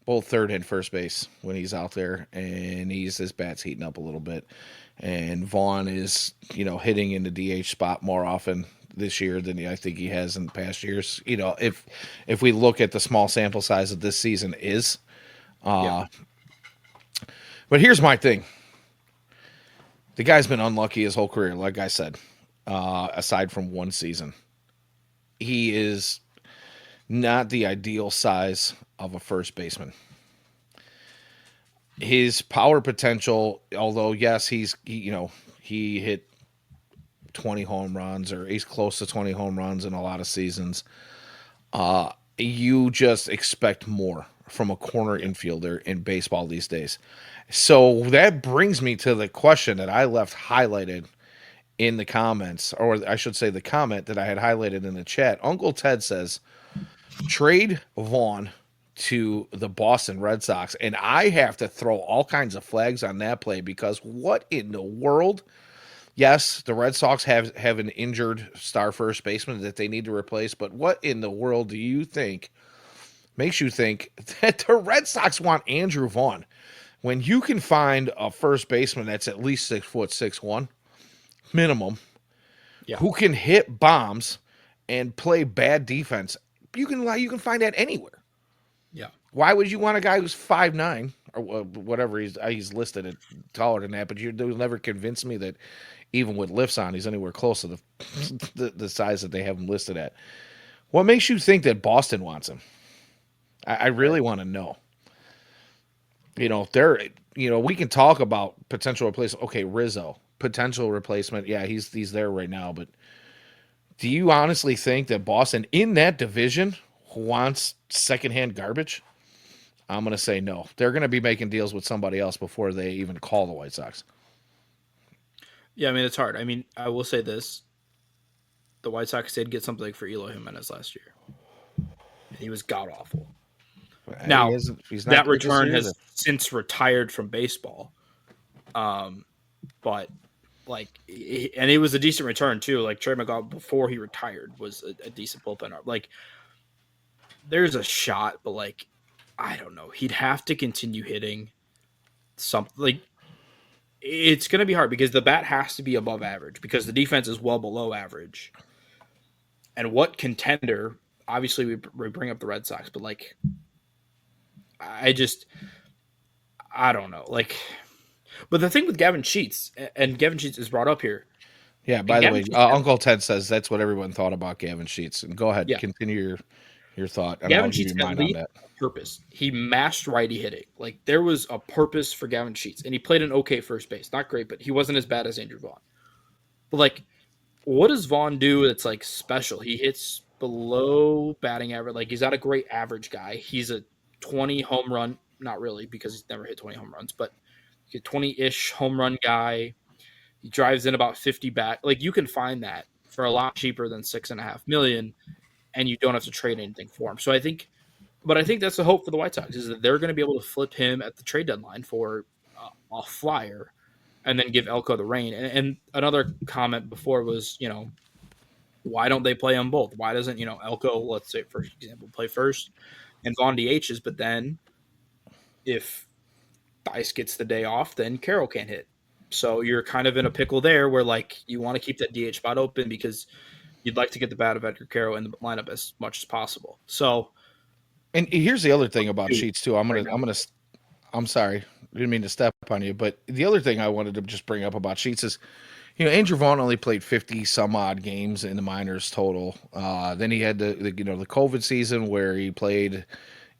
both third and first base when he's out there, and his bat's heating up a little bit, and Vaughn is hitting in the DH spot more often this year than I think he has in past years. If we look at the small sample size of this season is, Yeah, but here's my thing: the guy's been unlucky his whole career, like I said. Aside from one season, he is not the ideal size of a first baseman. His power potential, although yes, he hit 20 home runs or he's close to 20 home runs in a lot of seasons. You just expect more from a corner yeah, infielder in baseball these days. So that brings me to the question that I left highlighted in the comments, or I should say the comment that I had highlighted in the chat. Uncle Ted says, trade Vaughn to the Boston Red Sox. And I have to throw all kinds of flags on that play because what in the world? Yes, the Red Sox have an injured star first baseman that they need to replace, but what in the world do you think makes you think that the Red Sox want Andrew Vaughn when you can find a first baseman that's at least 6 foot 6'1" minimum, yeah, who can hit bombs and play bad defense? You can find that anywhere. yeah. Why would you want a guy who's 5'9" or whatever he's listed at taller than that? But you'll never convince me that even with lifts on, he's anywhere close to the the size that they have him listed at. What makes you think that Boston wants him? I Right. really want to know. They're we can talk about potential replacement. Okay, Rizzo, potential replacement. Yeah, he's there right now. But do you honestly think that Boston in that division wants secondhand garbage? I'm going to say no. They're going to be making deals with somebody else before they even call the White Sox. Yeah, I mean it's hard. I mean, I will say this: the White Sox did get something for Eloy Jimenez last year, and he was god awful. He Now isn't. He's not that good this return year either. has since retired from baseball, um, but like, and it was a decent return too. Like Trey McGowan before he retired was a decent bullpen arm. Like there's a shot, but like I don't know. He'd have to continue hitting something. Like it's going to be hard because the bat has to be above average because the defense is well below average. And what contender? Obviously, we bring up the Red Sox, but like I just I don't know. Like, but the thing with Gavin Sheets and Gavin Sheets is brought up here. Yeah. And By the Gavin way, Sheets never, Uncle Ted says that's what everyone thought about Gavin Sheets. And go ahead, yeah, continue your thought, and I'll Gavin give Sheets you at mine on least that. had a purpose. He mashed righty hitting. Like there was a purpose for Gavin Sheets, and he played an okay first base. Not great, but he wasn't as bad as Andrew Vaughn. But like, what does Vaughn do that's like special? He hits below batting average. Like he's not a great average guy. He's a 20 home run, not really because he's never hit 20 home runs, but he's a 20-ish home run guy. He drives in about 50 back. Like you can find that for a lot cheaper than 6.5 million, and you don't have to trade anything for him. So I think, but I think that's the hope for the White Sox is that they're going to be able to flip him at the trade deadline for a flyer, and then give Elko the reign. And another comment before was, why don't they play them both? Why doesn't Elko, let's say for example, play first and Vaughn DHs, but then if Dice gets the day off, then Carroll can't hit. So you're kind of in a pickle there where like you want to keep that DH spot open because you'd like to get the bat of Edgar Caro in the lineup as much as possible. So And here's the other thing about Sheets too. right now. I'm sorry, didn't mean to step on you, but the other thing I wanted to just bring up about Sheets is, Andrew Vaughn only played 50 some odd games in the minors total. Then he had the COVID season where he played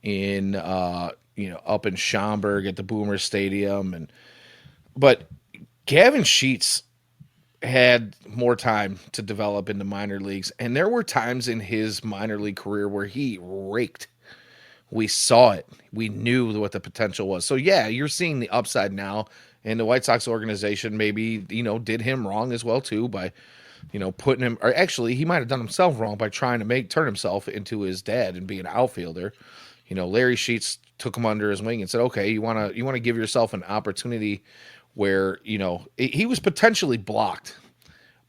in up in Schaumburg at the Boomer Stadium, but Gavin Sheets had more time to develop in the minor leagues, and there were times in his minor league career where he raked. We saw it. We knew what the potential was. So yeah, you're seeing the upside now, and the White Sox organization maybe did him wrong as well too by putting him, or actually he might have done himself wrong by trying to turn himself into his dad and be an outfielder. Larry Sheets took him under his wing and said, okay, you want to give yourself an opportunity where he was potentially blocked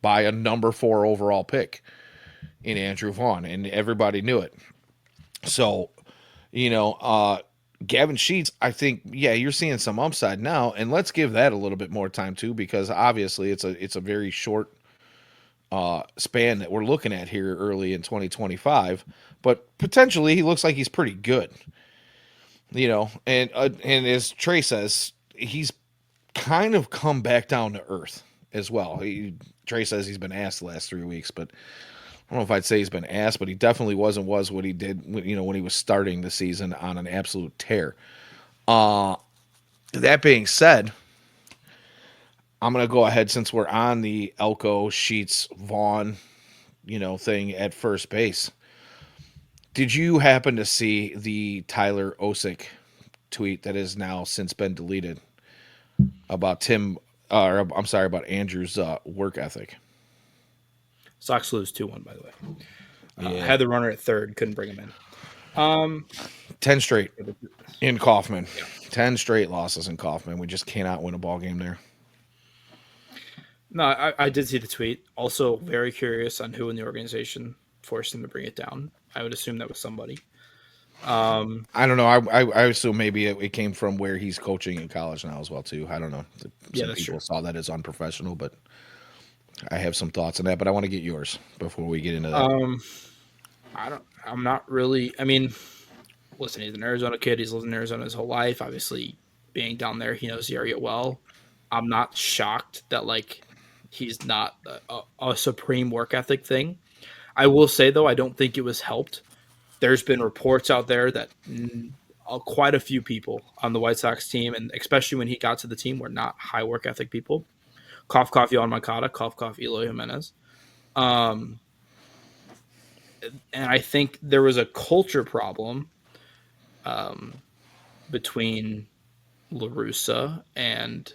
by a number 4 overall pick in Andrew Vaughn, and everybody knew it. So, Gavin Sheets, I think, yeah, you're seeing some upside now, and let's give that a little bit more time too, because obviously it's a very short span that we're looking at here early in 2025, but potentially he looks like he's pretty good. And as Trey says, he's kind of come back down to earth as well. Trey says he's been asked the last 3 weeks, but I don't know if I'd say he's been asked, but he definitely was what he did, when he was starting the season on an absolute tear. That being said, I'm going to go ahead, since we're on the Elko, Sheets, Vaughn, thing at first base. Did you happen to see the Tyler Osick tweet that has now since been deleted about about Andrew's work ethic? Sox lose 2-1, by the way. Yeah. Had the runner at third, couldn't bring him in. 10 straight in Kauffman. Yeah. 10 straight losses in Kauffman. We just cannot win a ball game there. No, I did see the tweet. Also, very curious on who in the organization forced him to bring it down. I would assume that was somebody. I don't know. I assume maybe it came from where he's coaching in college now as well too. I don't know. Some people saw that as unprofessional, but I have some thoughts on that. But I want to get yours before we get into that. I'm not really. I mean, listen, he's an Arizona kid. He's lived in Arizona his whole life. Obviously, being down there, he knows the area well. I'm not shocked that he's not a supreme work ethic thing. I will say though, I don't think it was helped. There's been reports out there that quite a few people on the White Sox team, and especially when he got to the team, were not high work ethic people. Cough, cough, Yohan Moncada. Cough, cough, Eloy Jimenez. And I think there was a culture problem between La Russa and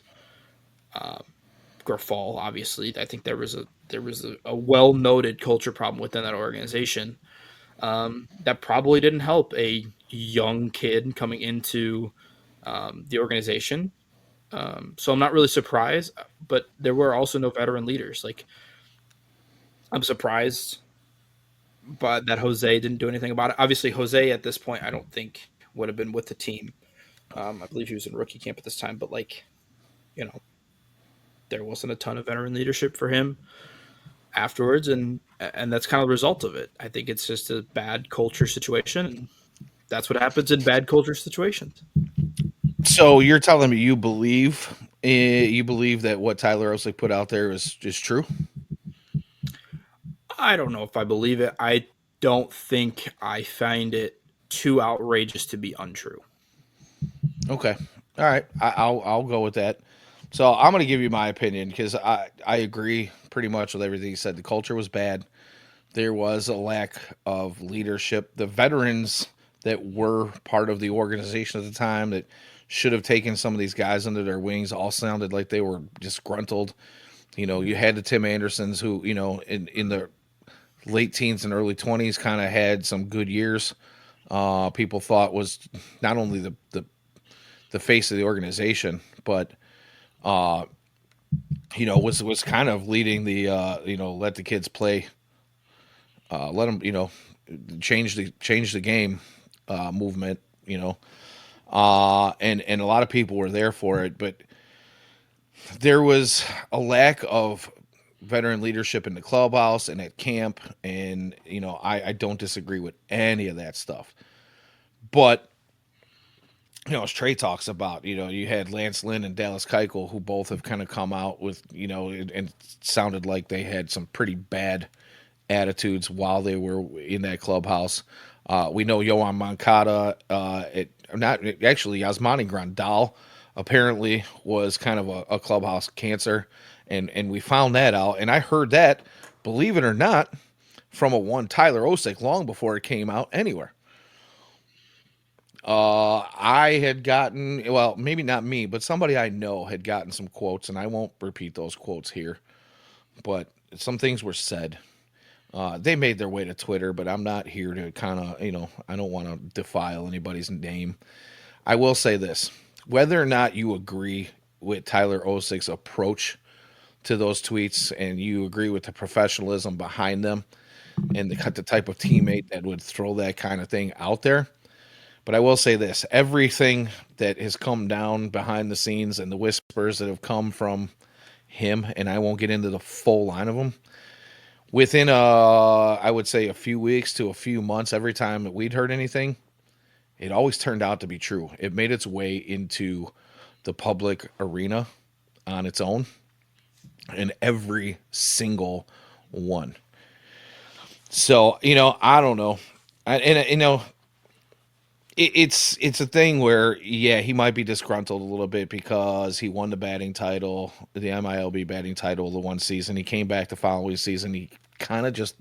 Grafal. Obviously, I think there was a well noted culture problem within that organization that probably didn't help a young kid coming into the organization. So I'm not really surprised, but there were also no veteran leaders. I'm surprised, but that Jose didn't do anything about it. Obviously, Jose at this point, I don't think would have been with the team. I believe he was in rookie camp at this time, but there wasn't a ton of veteran leadership for him afterwards, and that's kind of the result of it. I think it's just a bad culture situation, and that's what happens in bad culture situations. So you're telling me you believe that what Tyler Osick put out there is true? I don't know if I believe it. I don't think I find it too outrageous to be untrue. Okay, all right, I'll go with that. So I'm going to give you my opinion, because I agree pretty much with everything you said. The culture was bad. There was a lack of leadership. The veterans that were part of the organization at the time that should have taken some of these guys under their wings all sounded like they were disgruntled. You had the Tim Andersons who, in the late teens and early 20s kind of had some good years. People thought was not only the face of the organization, but was kind of leading the let the kids play, let them change the game movement, and a lot of people were there for it. But there was a lack of veteran leadership in the clubhouse and at camp, and I don't disagree with any of that stuff. But as Trey talks about, you had Lance Lynn and Dallas Keuchel, who both have kind of come out with, and sounded like they had some pretty bad attitudes while they were in that clubhouse. We know Yohan Moncada, not actually Yasmani Grandal, apparently was kind of a clubhouse cancer, and we found that out. And I heard that, believe it or not, from a one Tyler Osick long before it came out anywhere. I had gotten, well, maybe not me, but somebody I know had gotten some quotes, and I won't repeat those quotes here, but some things were said. They made their way to Twitter, but I'm not here to kind of, I don't want to defile anybody's name. I will say this: whether or not you agree with Tyler Osick's approach to those tweets, and you agree with the professionalism behind them, and the type of teammate that would throw that kind of thing out there. But I will say this: everything that has come down behind the scenes and the whispers that have come from him, and I won't get into the full line of them, within I would say a few weeks to a few months, every time that we'd heard anything, it always turned out to be true. It made its way into the public arena on its own, and every single one. So, I don't know. And it's a thing where, yeah, he might be disgruntled a little bit because he won the batting title, the MILB batting title, the one season. He came back the following season. He kind of just,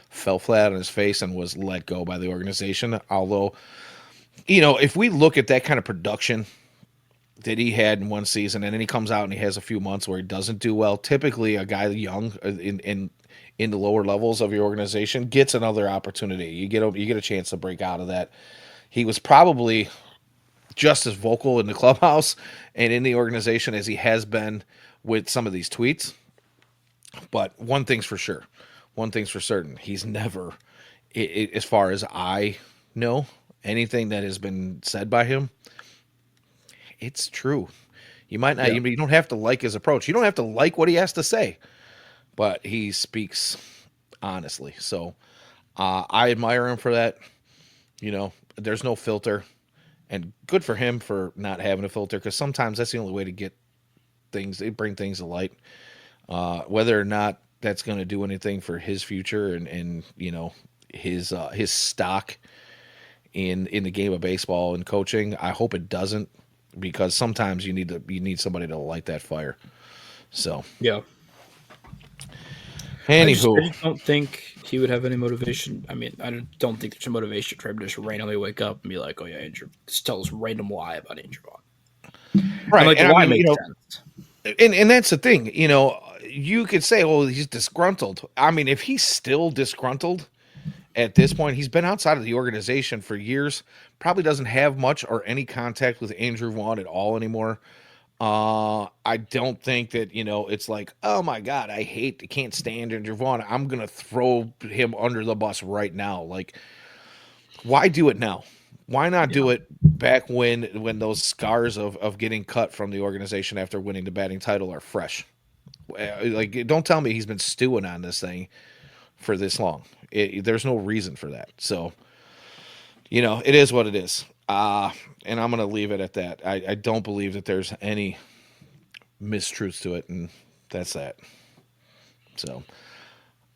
fell flat on his face and was let go by the organization. Although, if we look at that kind of production that he had in one season, and then he comes out and he has a few months where he doesn't do well, typically a guy young in the lower levels of your organization gets another opportunity. You get a chance to break out of that. He was probably just as vocal in the clubhouse and in the organization as he has been with some of these tweets. But one thing's for sure, one thing's for certain: he's never, as far as I know, anything that has been said by him, it's true. You might not, Yeah. you don't have to like his approach. You don't have to like what he has to say, but he speaks honestly. So I admire him for that. There's no filter, and good for him for not having a filter, because sometimes that's the only way to get things, they bring things to light. Whether or not that's going to do anything for his future and his stock in the game of baseball and coaching, I hope it doesn't, because sometimes you need somebody to light that fire. So, Yeah. I anywho, just don't think he would have any motivation. I mean, I don't think there's a motivation for him to just randomly wake up and be like, "Oh yeah, Andrew," just tell this random lie about Andrew Vaughn. And right? like the And I lie mean, makes sense. and that's the thing. You could say, "Oh, he's disgruntled." I mean, if he's still disgruntled at this point, he's been outside of the organization for years. Probably doesn't have much or any contact with Andrew Vaughn at all anymore. I don't think that, it's like, oh my God, can't stand Andrew Vaughn. I'm going to throw him under the bus right now. Like, why do it now? Why not Yeah. do it back when those scars of getting cut from the organization after winning the batting title are fresh? Like, don't tell me he's been stewing on this thing for this long. There's no reason for that. So, it is what it is. And I'm going to leave it at that. I don't believe that there's any mistruths to it, and that's that. So,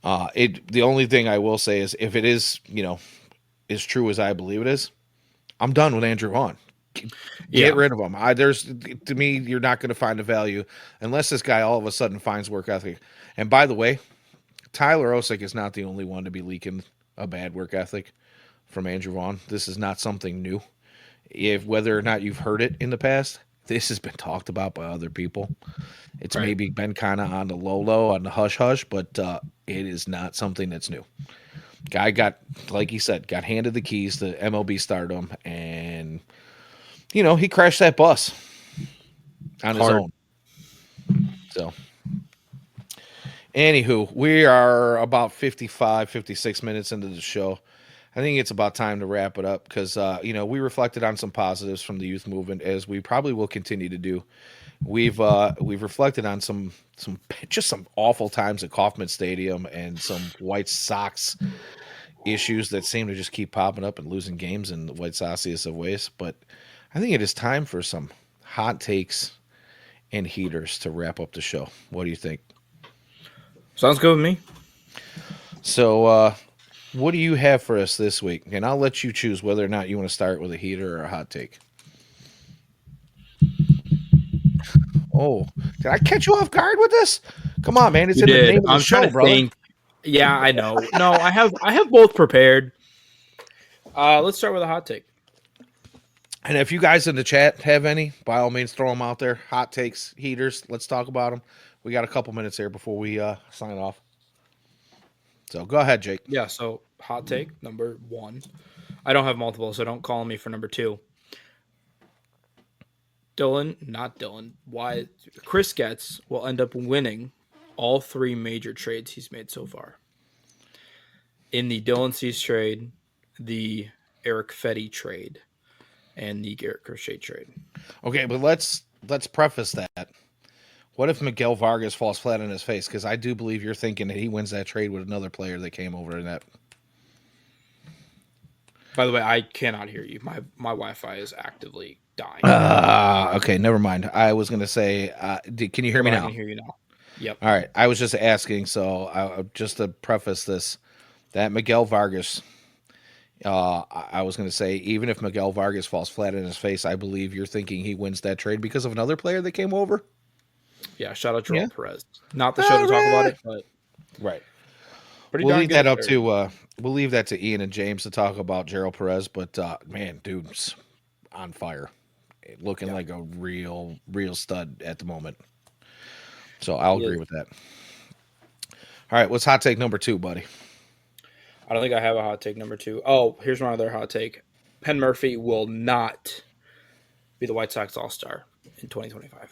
the only thing I will say is, if it is, as true as I believe it is, I'm done with Andrew Vaughn. Get Yeah. rid of him. To me, you're not going to find a value unless this guy all of a sudden finds work ethic. And by the way, Tyler Osick is not the only one to be leaking a bad work ethic from Andrew Vaughn. This is not something new. If whether or not you've heard it in the past, this has been talked about by other people. It's Right. maybe been kind of on the low, on the hush hush, but it is not something that's new. Guy got, like he said, got handed the keys to MLB stardom, and he crashed that bus on his Hard. own. So, anywho, we are about 55, 56 minutes into the show. I think it's about time to wrap it up because we reflected on some positives from the youth movement as we probably will continue to do. We've reflected on some just some awful times at Kauffman Stadium and some White Sox issues that seem to just keep popping up and losing games in the White Soxiest of ways. But I think it is time for some hot takes and heaters to wrap up the show. What do you think? Sounds good with me. So, what do you have for us this week? And I'll let you choose whether or not you want to start with a heater or a hot take. Oh, did I catch you off guard with this? Come on, man. It's You in the did. name of the I'm trying show, to brother. think. Yeah, I know. No, I have both prepared. Let's start with a hot take. And if you guys in the chat have any, by all means, throw them out there. Hot takes, heaters. Let's talk about them. We got a couple minutes here before we sign off. So go ahead, Jake. Yeah, so hot take number 1. I don't have multiple, so don't call me for number 2. Not Dylan. Why Chris Getz will end up winning all 3 major trades he's made so far. In the Dylan Cease trade, the Eric Fetty trade, and the Garrett Crochet trade. Okay, but let's preface that. What if Miguel Vargas falls flat on his face? Because I do believe you're thinking that he wins that trade with another player that came over in that. By the way, I cannot hear you. My Wi-Fi is actively dying. Okay, never mind. I was going to say, can you hear me I now? can hear you now. Yep. All right. I was just asking. So just to preface this, that Miguel Vargas, I was going to say, even if Miguel Vargas falls flat in his face, I believe you're thinking he wins that trade because of another player that came over. Yeah, shout out Joel Yeah. Perez. Not the show to talk about it, but right. pretty We'll darn leave good that up there. to we'll leave that to Ian and James to talk about Gerald Perez. But man, dude's on fire, looking like a real stud at the moment. So I'll agree with that. All right, what's hot take number 2, buddy? I don't think I have a hot take number 2. Oh, here's my other hot take. Penn Murphy will not be the White Sox All-Star in 2025.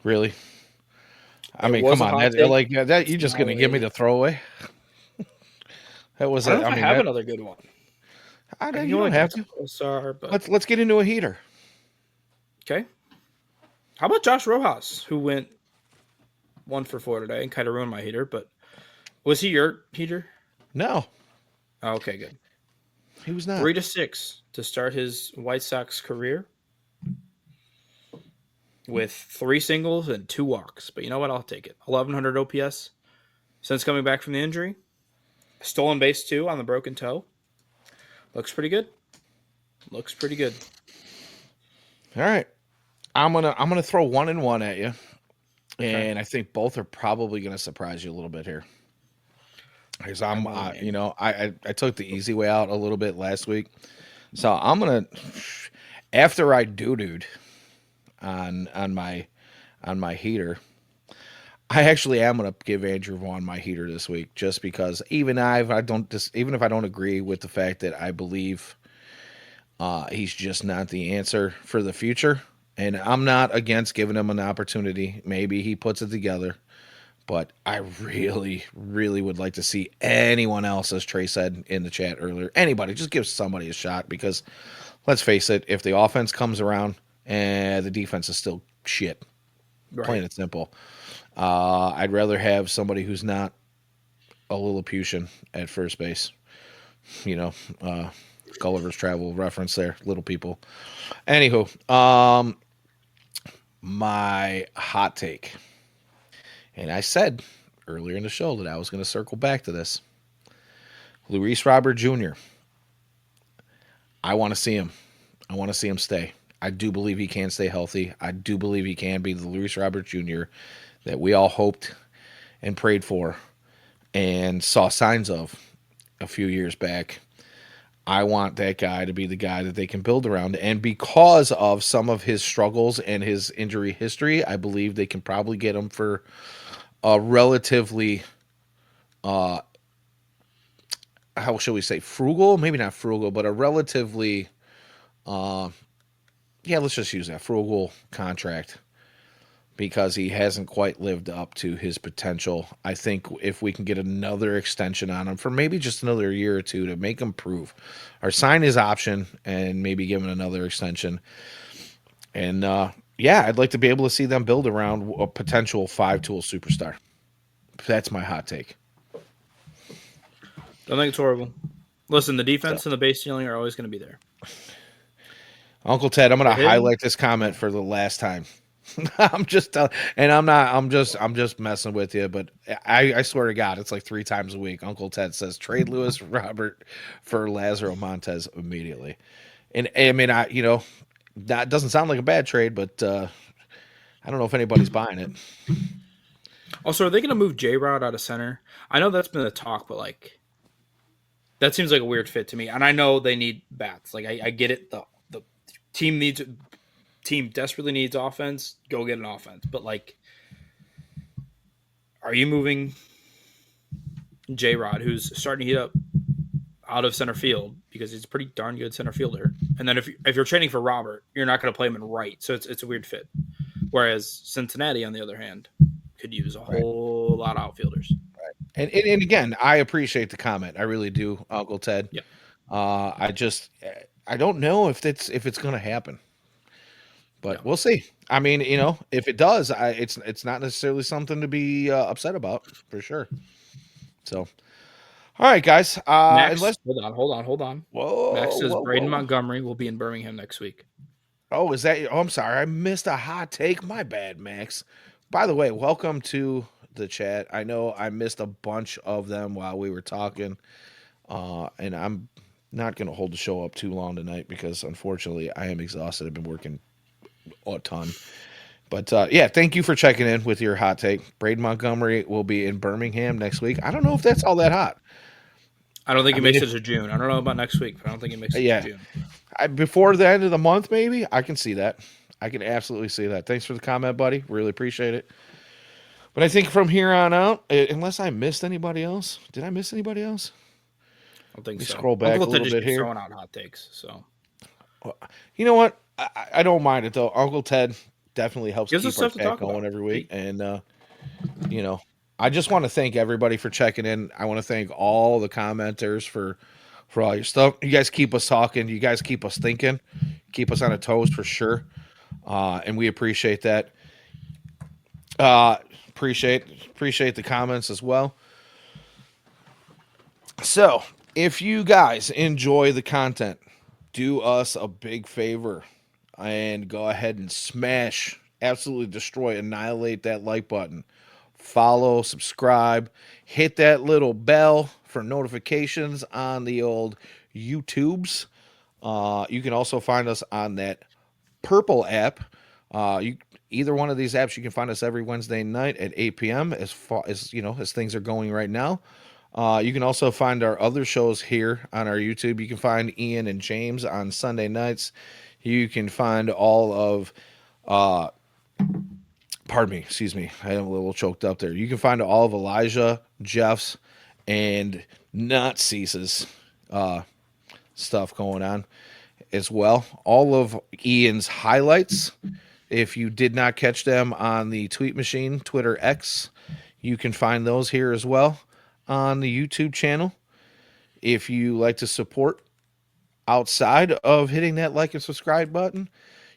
Really? I It mean, was come a on, hot that take. like that you're It's just now gonna give me a- the throwaway? That was I don't know I if I mean, have that, another good one. you don't have to. All-Star, but Let's get into a heater. okay. How about Josh Rojas, who went 1 for 4 today and kind of ruined my heater? But was he your heater? No, Oh, okay, good. he was not. 3-6 to start his White Sox career with 3 singles and 2 walks. But you know what? I'll take it. 1,100 OPS since coming back from the injury. Stolen base 2 on the broken toe. Looks pretty good. Looks pretty good. All right, I'm gonna throw 1 and 1 at you, and I think both are probably gonna surprise you a little bit here. Because I took the easy way out a little bit last week, so I'm gonna after I doo-dooed on my heater. I actually am going to give Andrew Vaughn my heater this week, just because even if I don't agree with the fact that I believe he's just not the answer for the future, and I'm not against giving him an opportunity. Maybe he puts it together, but I really, really would like to see anyone else, as Trey said in the chat earlier, anybody, just give somebody a shot, because let's face it, if the offense comes around and the defense is still shit, plain and simple, I'd rather have somebody who's not a Lilliputian at first base. Gulliver's Travel reference there, little people. Anywho, my hot take, and I said earlier in the show that I was going to circle back to this. Luis Robert Jr. I want to see him. I want to see him stay. I do believe he can stay healthy. I do believe he can be the Luis Robert Jr. that we all hoped and prayed for and saw signs of a few years back. I want that guy to be the guy that they can build around. And because of some of his struggles and his injury history, I believe they can probably get him for a relatively, how shall we say, frugal? Maybe not frugal, but a relatively, let's just use that, frugal contract. because he hasn't quite lived up to his potential. I think if we can get another extension on him for maybe just another year or two to make him prove, or sign his option and maybe give him another extension. And yeah, I'd like to be able to see them build around a potential 5-tool superstar. That's my hot take. Don't think it's horrible. Listen, the So, defense and the base stealing are always going to be there. Uncle Ted, I'm going The to hitting, highlight this comment for the last time. I'm just and I'm not. I'm just messing with you. But I swear to God, it's like 3 times a week. Uncle Ted says trade Lewis Robert for Lazaro Montez immediately. And I mean, that doesn't sound like a bad trade, but I don't know if anybody's buying it. also, are they going to move J Rod out of center? I know that's been the talk, but like that seems like a weird fit to me. And I know they need bats. Like I get it. The team desperately needs offense. Go get an offense. But like, are you moving J Rod, who's starting to heat up out of center field because he's a pretty darn good center fielder? And then if you're trading for Robert, you're not going to play him in right. So it's a weird fit. Whereas Cincinnati, on the other hand, could use a Right. whole lot of outfielders. And again, I appreciate the comment. I really do, Uncle Ted. Yeah. I don't know if it's going to happen, Yeah. but we'll see. I mean, if it does, it's not necessarily something to be upset about for sure. So, all right, guys. Max, Unless hold on. Max whoa, says whoa, Braden whoa. Montgomery will be in Birmingham next week. Oh, is that? Oh, I'm sorry. I missed a hot take. My bad, Max. By the way, welcome to the chat. I know I missed a bunch of them while we were talking, and I'm not going to hold the show up too long tonight because unfortunately I am exhausted. I've been working a ton. But yeah, thank you for checking in with your hot take. Braden Montgomery will be in Birmingham next week. I don't know if that's all that hot. I don't think I he mean, makes it to June. I don't know about next week, but I don't think he makes it to yeah, June. before the end of the month, maybe I can see that. I can absolutely see that. Thanks for the comment, buddy. Really appreciate it. But I think from here on out, unless I missed anybody else, did I miss anybody else? I don't think Let me so. scroll back Uncle a Ted little just bit keeps here. throwing out hot takes. So You know what? I don't mind it though. Uncle Ted definitely helps gives us keep our stuff to chat talk going about. every week, and you know, I just want to thank everybody for checking in. I want to thank all the commenters for all your stuff. You guys keep us talking. You guys keep us thinking. Keep us on our toes for sure, and we appreciate that. Uh, appreciate the comments as well. So, if you guys enjoy the content, do us a big favor and go ahead and smash, absolutely destroy, annihilate that like button. Follow, subscribe, hit that little bell for notifications on the old YouTubes. You can also find us on that Purple app. You Either one of these apps, you can find us every Wednesday night at 8 p.m. As far as as things are going right now. You can also find our other shows here on our YouTube. You can find Ian and James on Sunday nights. You can find all of, pardon me, excuse me, I am a little choked up there. You can find all of Elijah, Jeff's, and not Cease's stuff going on as well. All of Ian's highlights, if you did not catch them on the Tweet Machine, Twitter X, you can find those here as well on the YouTube channel. If you like to support outside of hitting that like and subscribe button,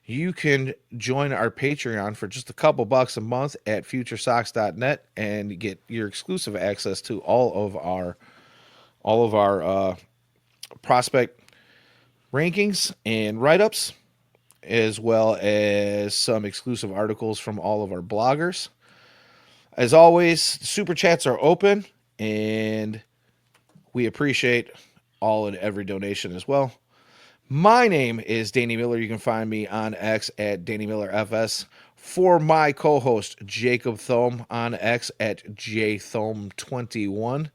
you can join our Patreon for just a couple bucks a month at FutureSox.net and get your exclusive access to all of our prospect rankings and write-ups, as well as some exclusive articles from all of our bloggers. As always, super chats are open, and we appreciate all and every donation as well. My name is Danny Miller. You can find me on X at Danny Miller FS. For my co-host Jacob Thome on X at JThome21.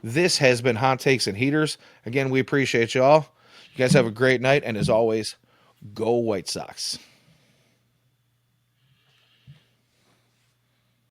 This has been Hot Takes and Heaters. Again, we appreciate you all. You guys have a great night, and as always, go White Sox.